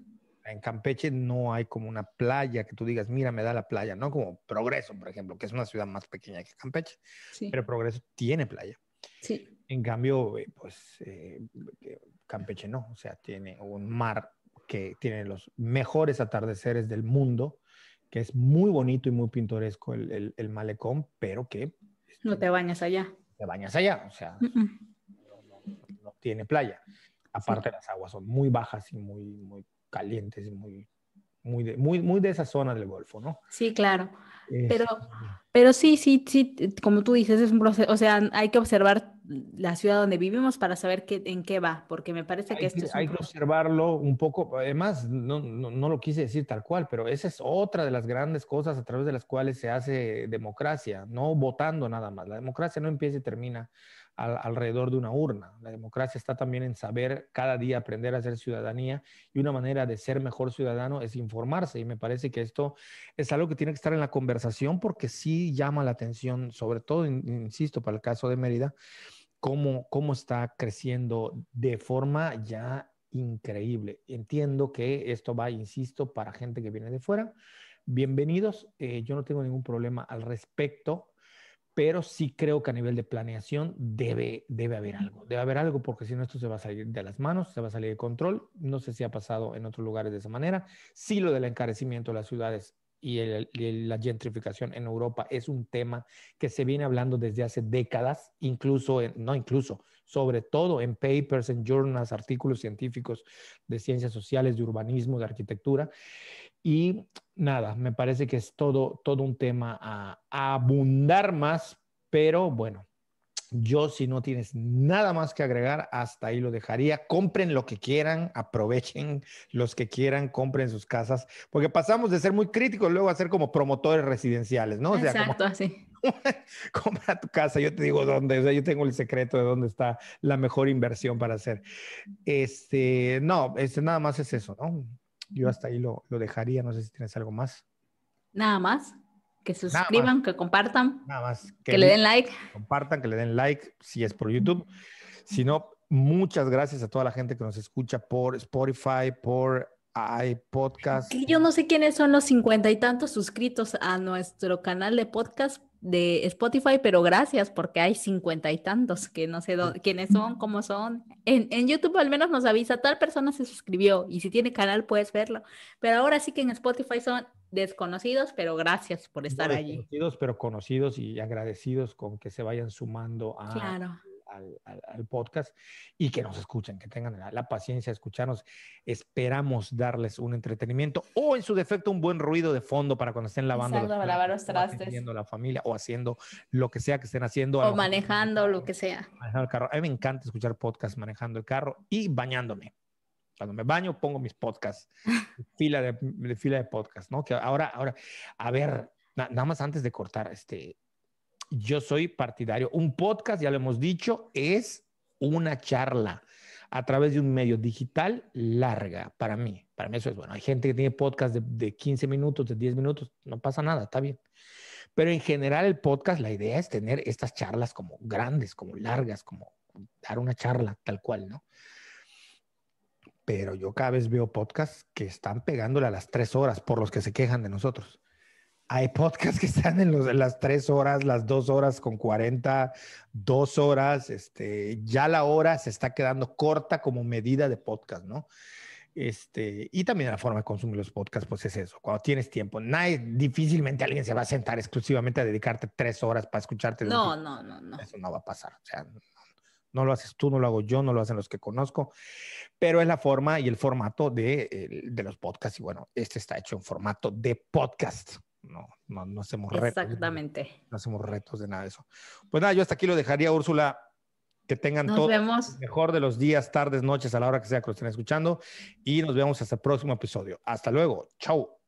En Campeche no hay como una playa que tú digas, mira, me da la playa, no como Progreso, por ejemplo, que es una ciudad más pequeña que Campeche, Sí, pero Progreso tiene playa. sí. En cambio, Campeche no, o sea, tiene un mar que tiene los mejores atardeceres del mundo, que es muy bonito y muy pintoresco el malecón, pero que No te bañas allá. te bañas allá, o sea, Mm, no tiene playa. sí. Aparte, las aguas son muy bajas y muy calientes y muy muy de esa zona del Golfo, ¿no? Sí, claro. Pero, Es- pero sí, sí, sí, como tú dices, es un proceso, o sea, hay que observar la ciudad donde vivimos para saber en qué va, porque me parece que Hay esto que, es un hay que proceso. observarlo un poco. Además, no lo quise decir tal cual, pero esa es otra de las grandes cosas a través de las cuales se hace democracia, no votando nada más. La democracia no empieza y termina alrededor de una urna. La democracia está también en saber cada día aprender a hacer ciudadanía, y una manera de ser mejor ciudadano es informarse. Y me parece que esto es algo que tiene que estar en la conversación porque sí llama la atención, sobre todo, insisto, para el caso de Mérida, cómo está creciendo de forma ya increíble. Entiendo que esto va, insisto, para gente que viene de fuera. Bienvenidos, yo no tengo ningún problema al respecto, pero sí creo que a nivel de planeación debe haber algo. Debe haber algo porque si no esto se va a salir de las manos, se va a salir de control. No sé si ha pasado en otros lugares de esa manera. Sí, lo del encarecimiento de las ciudades y la gentrificación en Europa es un tema que se viene hablando desde hace décadas, no incluso, sobre todo en papers, en journals, artículos científicos de ciencias sociales, de urbanismo, de arquitectura. Y nada, me parece que es todo un tema a abundar más, pero bueno, yo, si no tienes nada más que agregar, hasta ahí lo dejaría. Compren lo que quieran, aprovechen los que quieran, compren sus casas, porque pasamos de ser muy críticos luego a ser como promotores residenciales, ¿no? O sea, como Exacto, así. compra tu casa, yo te digo dónde, o sea, yo tengo el secreto de dónde está la mejor inversión para hacer. No, nada más es eso, ¿no? Yo hasta ahí lo dejaría, no sé si tienes algo más. Nada más. Que se Nada más. suscriban, que compartan, Nada más. que le den like. Compartan, que le den like si es por YouTube. Si no, muchas gracias a toda la gente que nos escucha por Spotify, por iPodcast. Que yo no sé quiénes son los 50 y tantos suscritos a nuestro canal de podcast de Spotify, pero gracias porque hay 50 y tantos que no sé quiénes son, cómo son. En YouTube al menos nos avisa, tal persona se suscribió y si tiene canal puedes verlo. Pero ahora sí que en Spotify son desconocidos, pero gracias por No estar allí. desconocidos, pero conocidos y agradecidos con que se vayan sumando Claro, al podcast y que nos escuchen, que tengan la paciencia de escucharnos. Esperamos darles un entretenimiento o, en su defecto, un buen ruido de fondo para cuando estén lavando los exacto, para lavar platos los o trastes atendiendo a la familia o haciendo lo que sea que estén haciendo. A o lo mejor manejando, lo que sea. manejando el carro. A mí me encanta escuchar podcast manejando el carro y bañándome. Cuando me baño, pongo mis podcasts, fila de podcasts, ¿no? Que ahora, a ver, nada más antes de cortar, yo soy partidario. Un podcast, ya lo hemos dicho, es una charla a través de un medio digital larga para mí. Para mí eso es bueno. Hay gente que tiene podcast de 15 minutos, de 10 minutos, no pasa nada, está bien. Pero en general el podcast, la idea es tener estas charlas como grandes, como largas, como dar una charla tal cual, ¿no? Pero yo cada vez veo podcasts que están pegándole a las 3 horas por los que se quejan de nosotros. Hay podcasts que están en las 3 horas, las 2 horas con 40, 2 horas. Ya la hora se está quedando corta como medida de podcast, ¿no? Y también la forma de consumir los podcasts, pues es eso. Cuando tienes tiempo, difícilmente alguien se va a sentar exclusivamente a dedicarte 3 horas para escucharte de un No, tipo. no, no, no. Eso no va a pasar. O sea, no lo haces tú, no lo hago yo, no lo hacen los que conozco, pero es la forma y el formato de los podcasts. Y bueno, este está hecho en formato de podcast. No hacemos retos, Exactamente. no hacemos retos de nada de eso. Pues nada, yo hasta aquí lo dejaría, Úrsula. Que tengan Nos todo el vemos. mejor de los días, tardes, noches, a la hora que sea que lo estén escuchando. Y nos vemos hasta el próximo episodio. Hasta luego. Chau.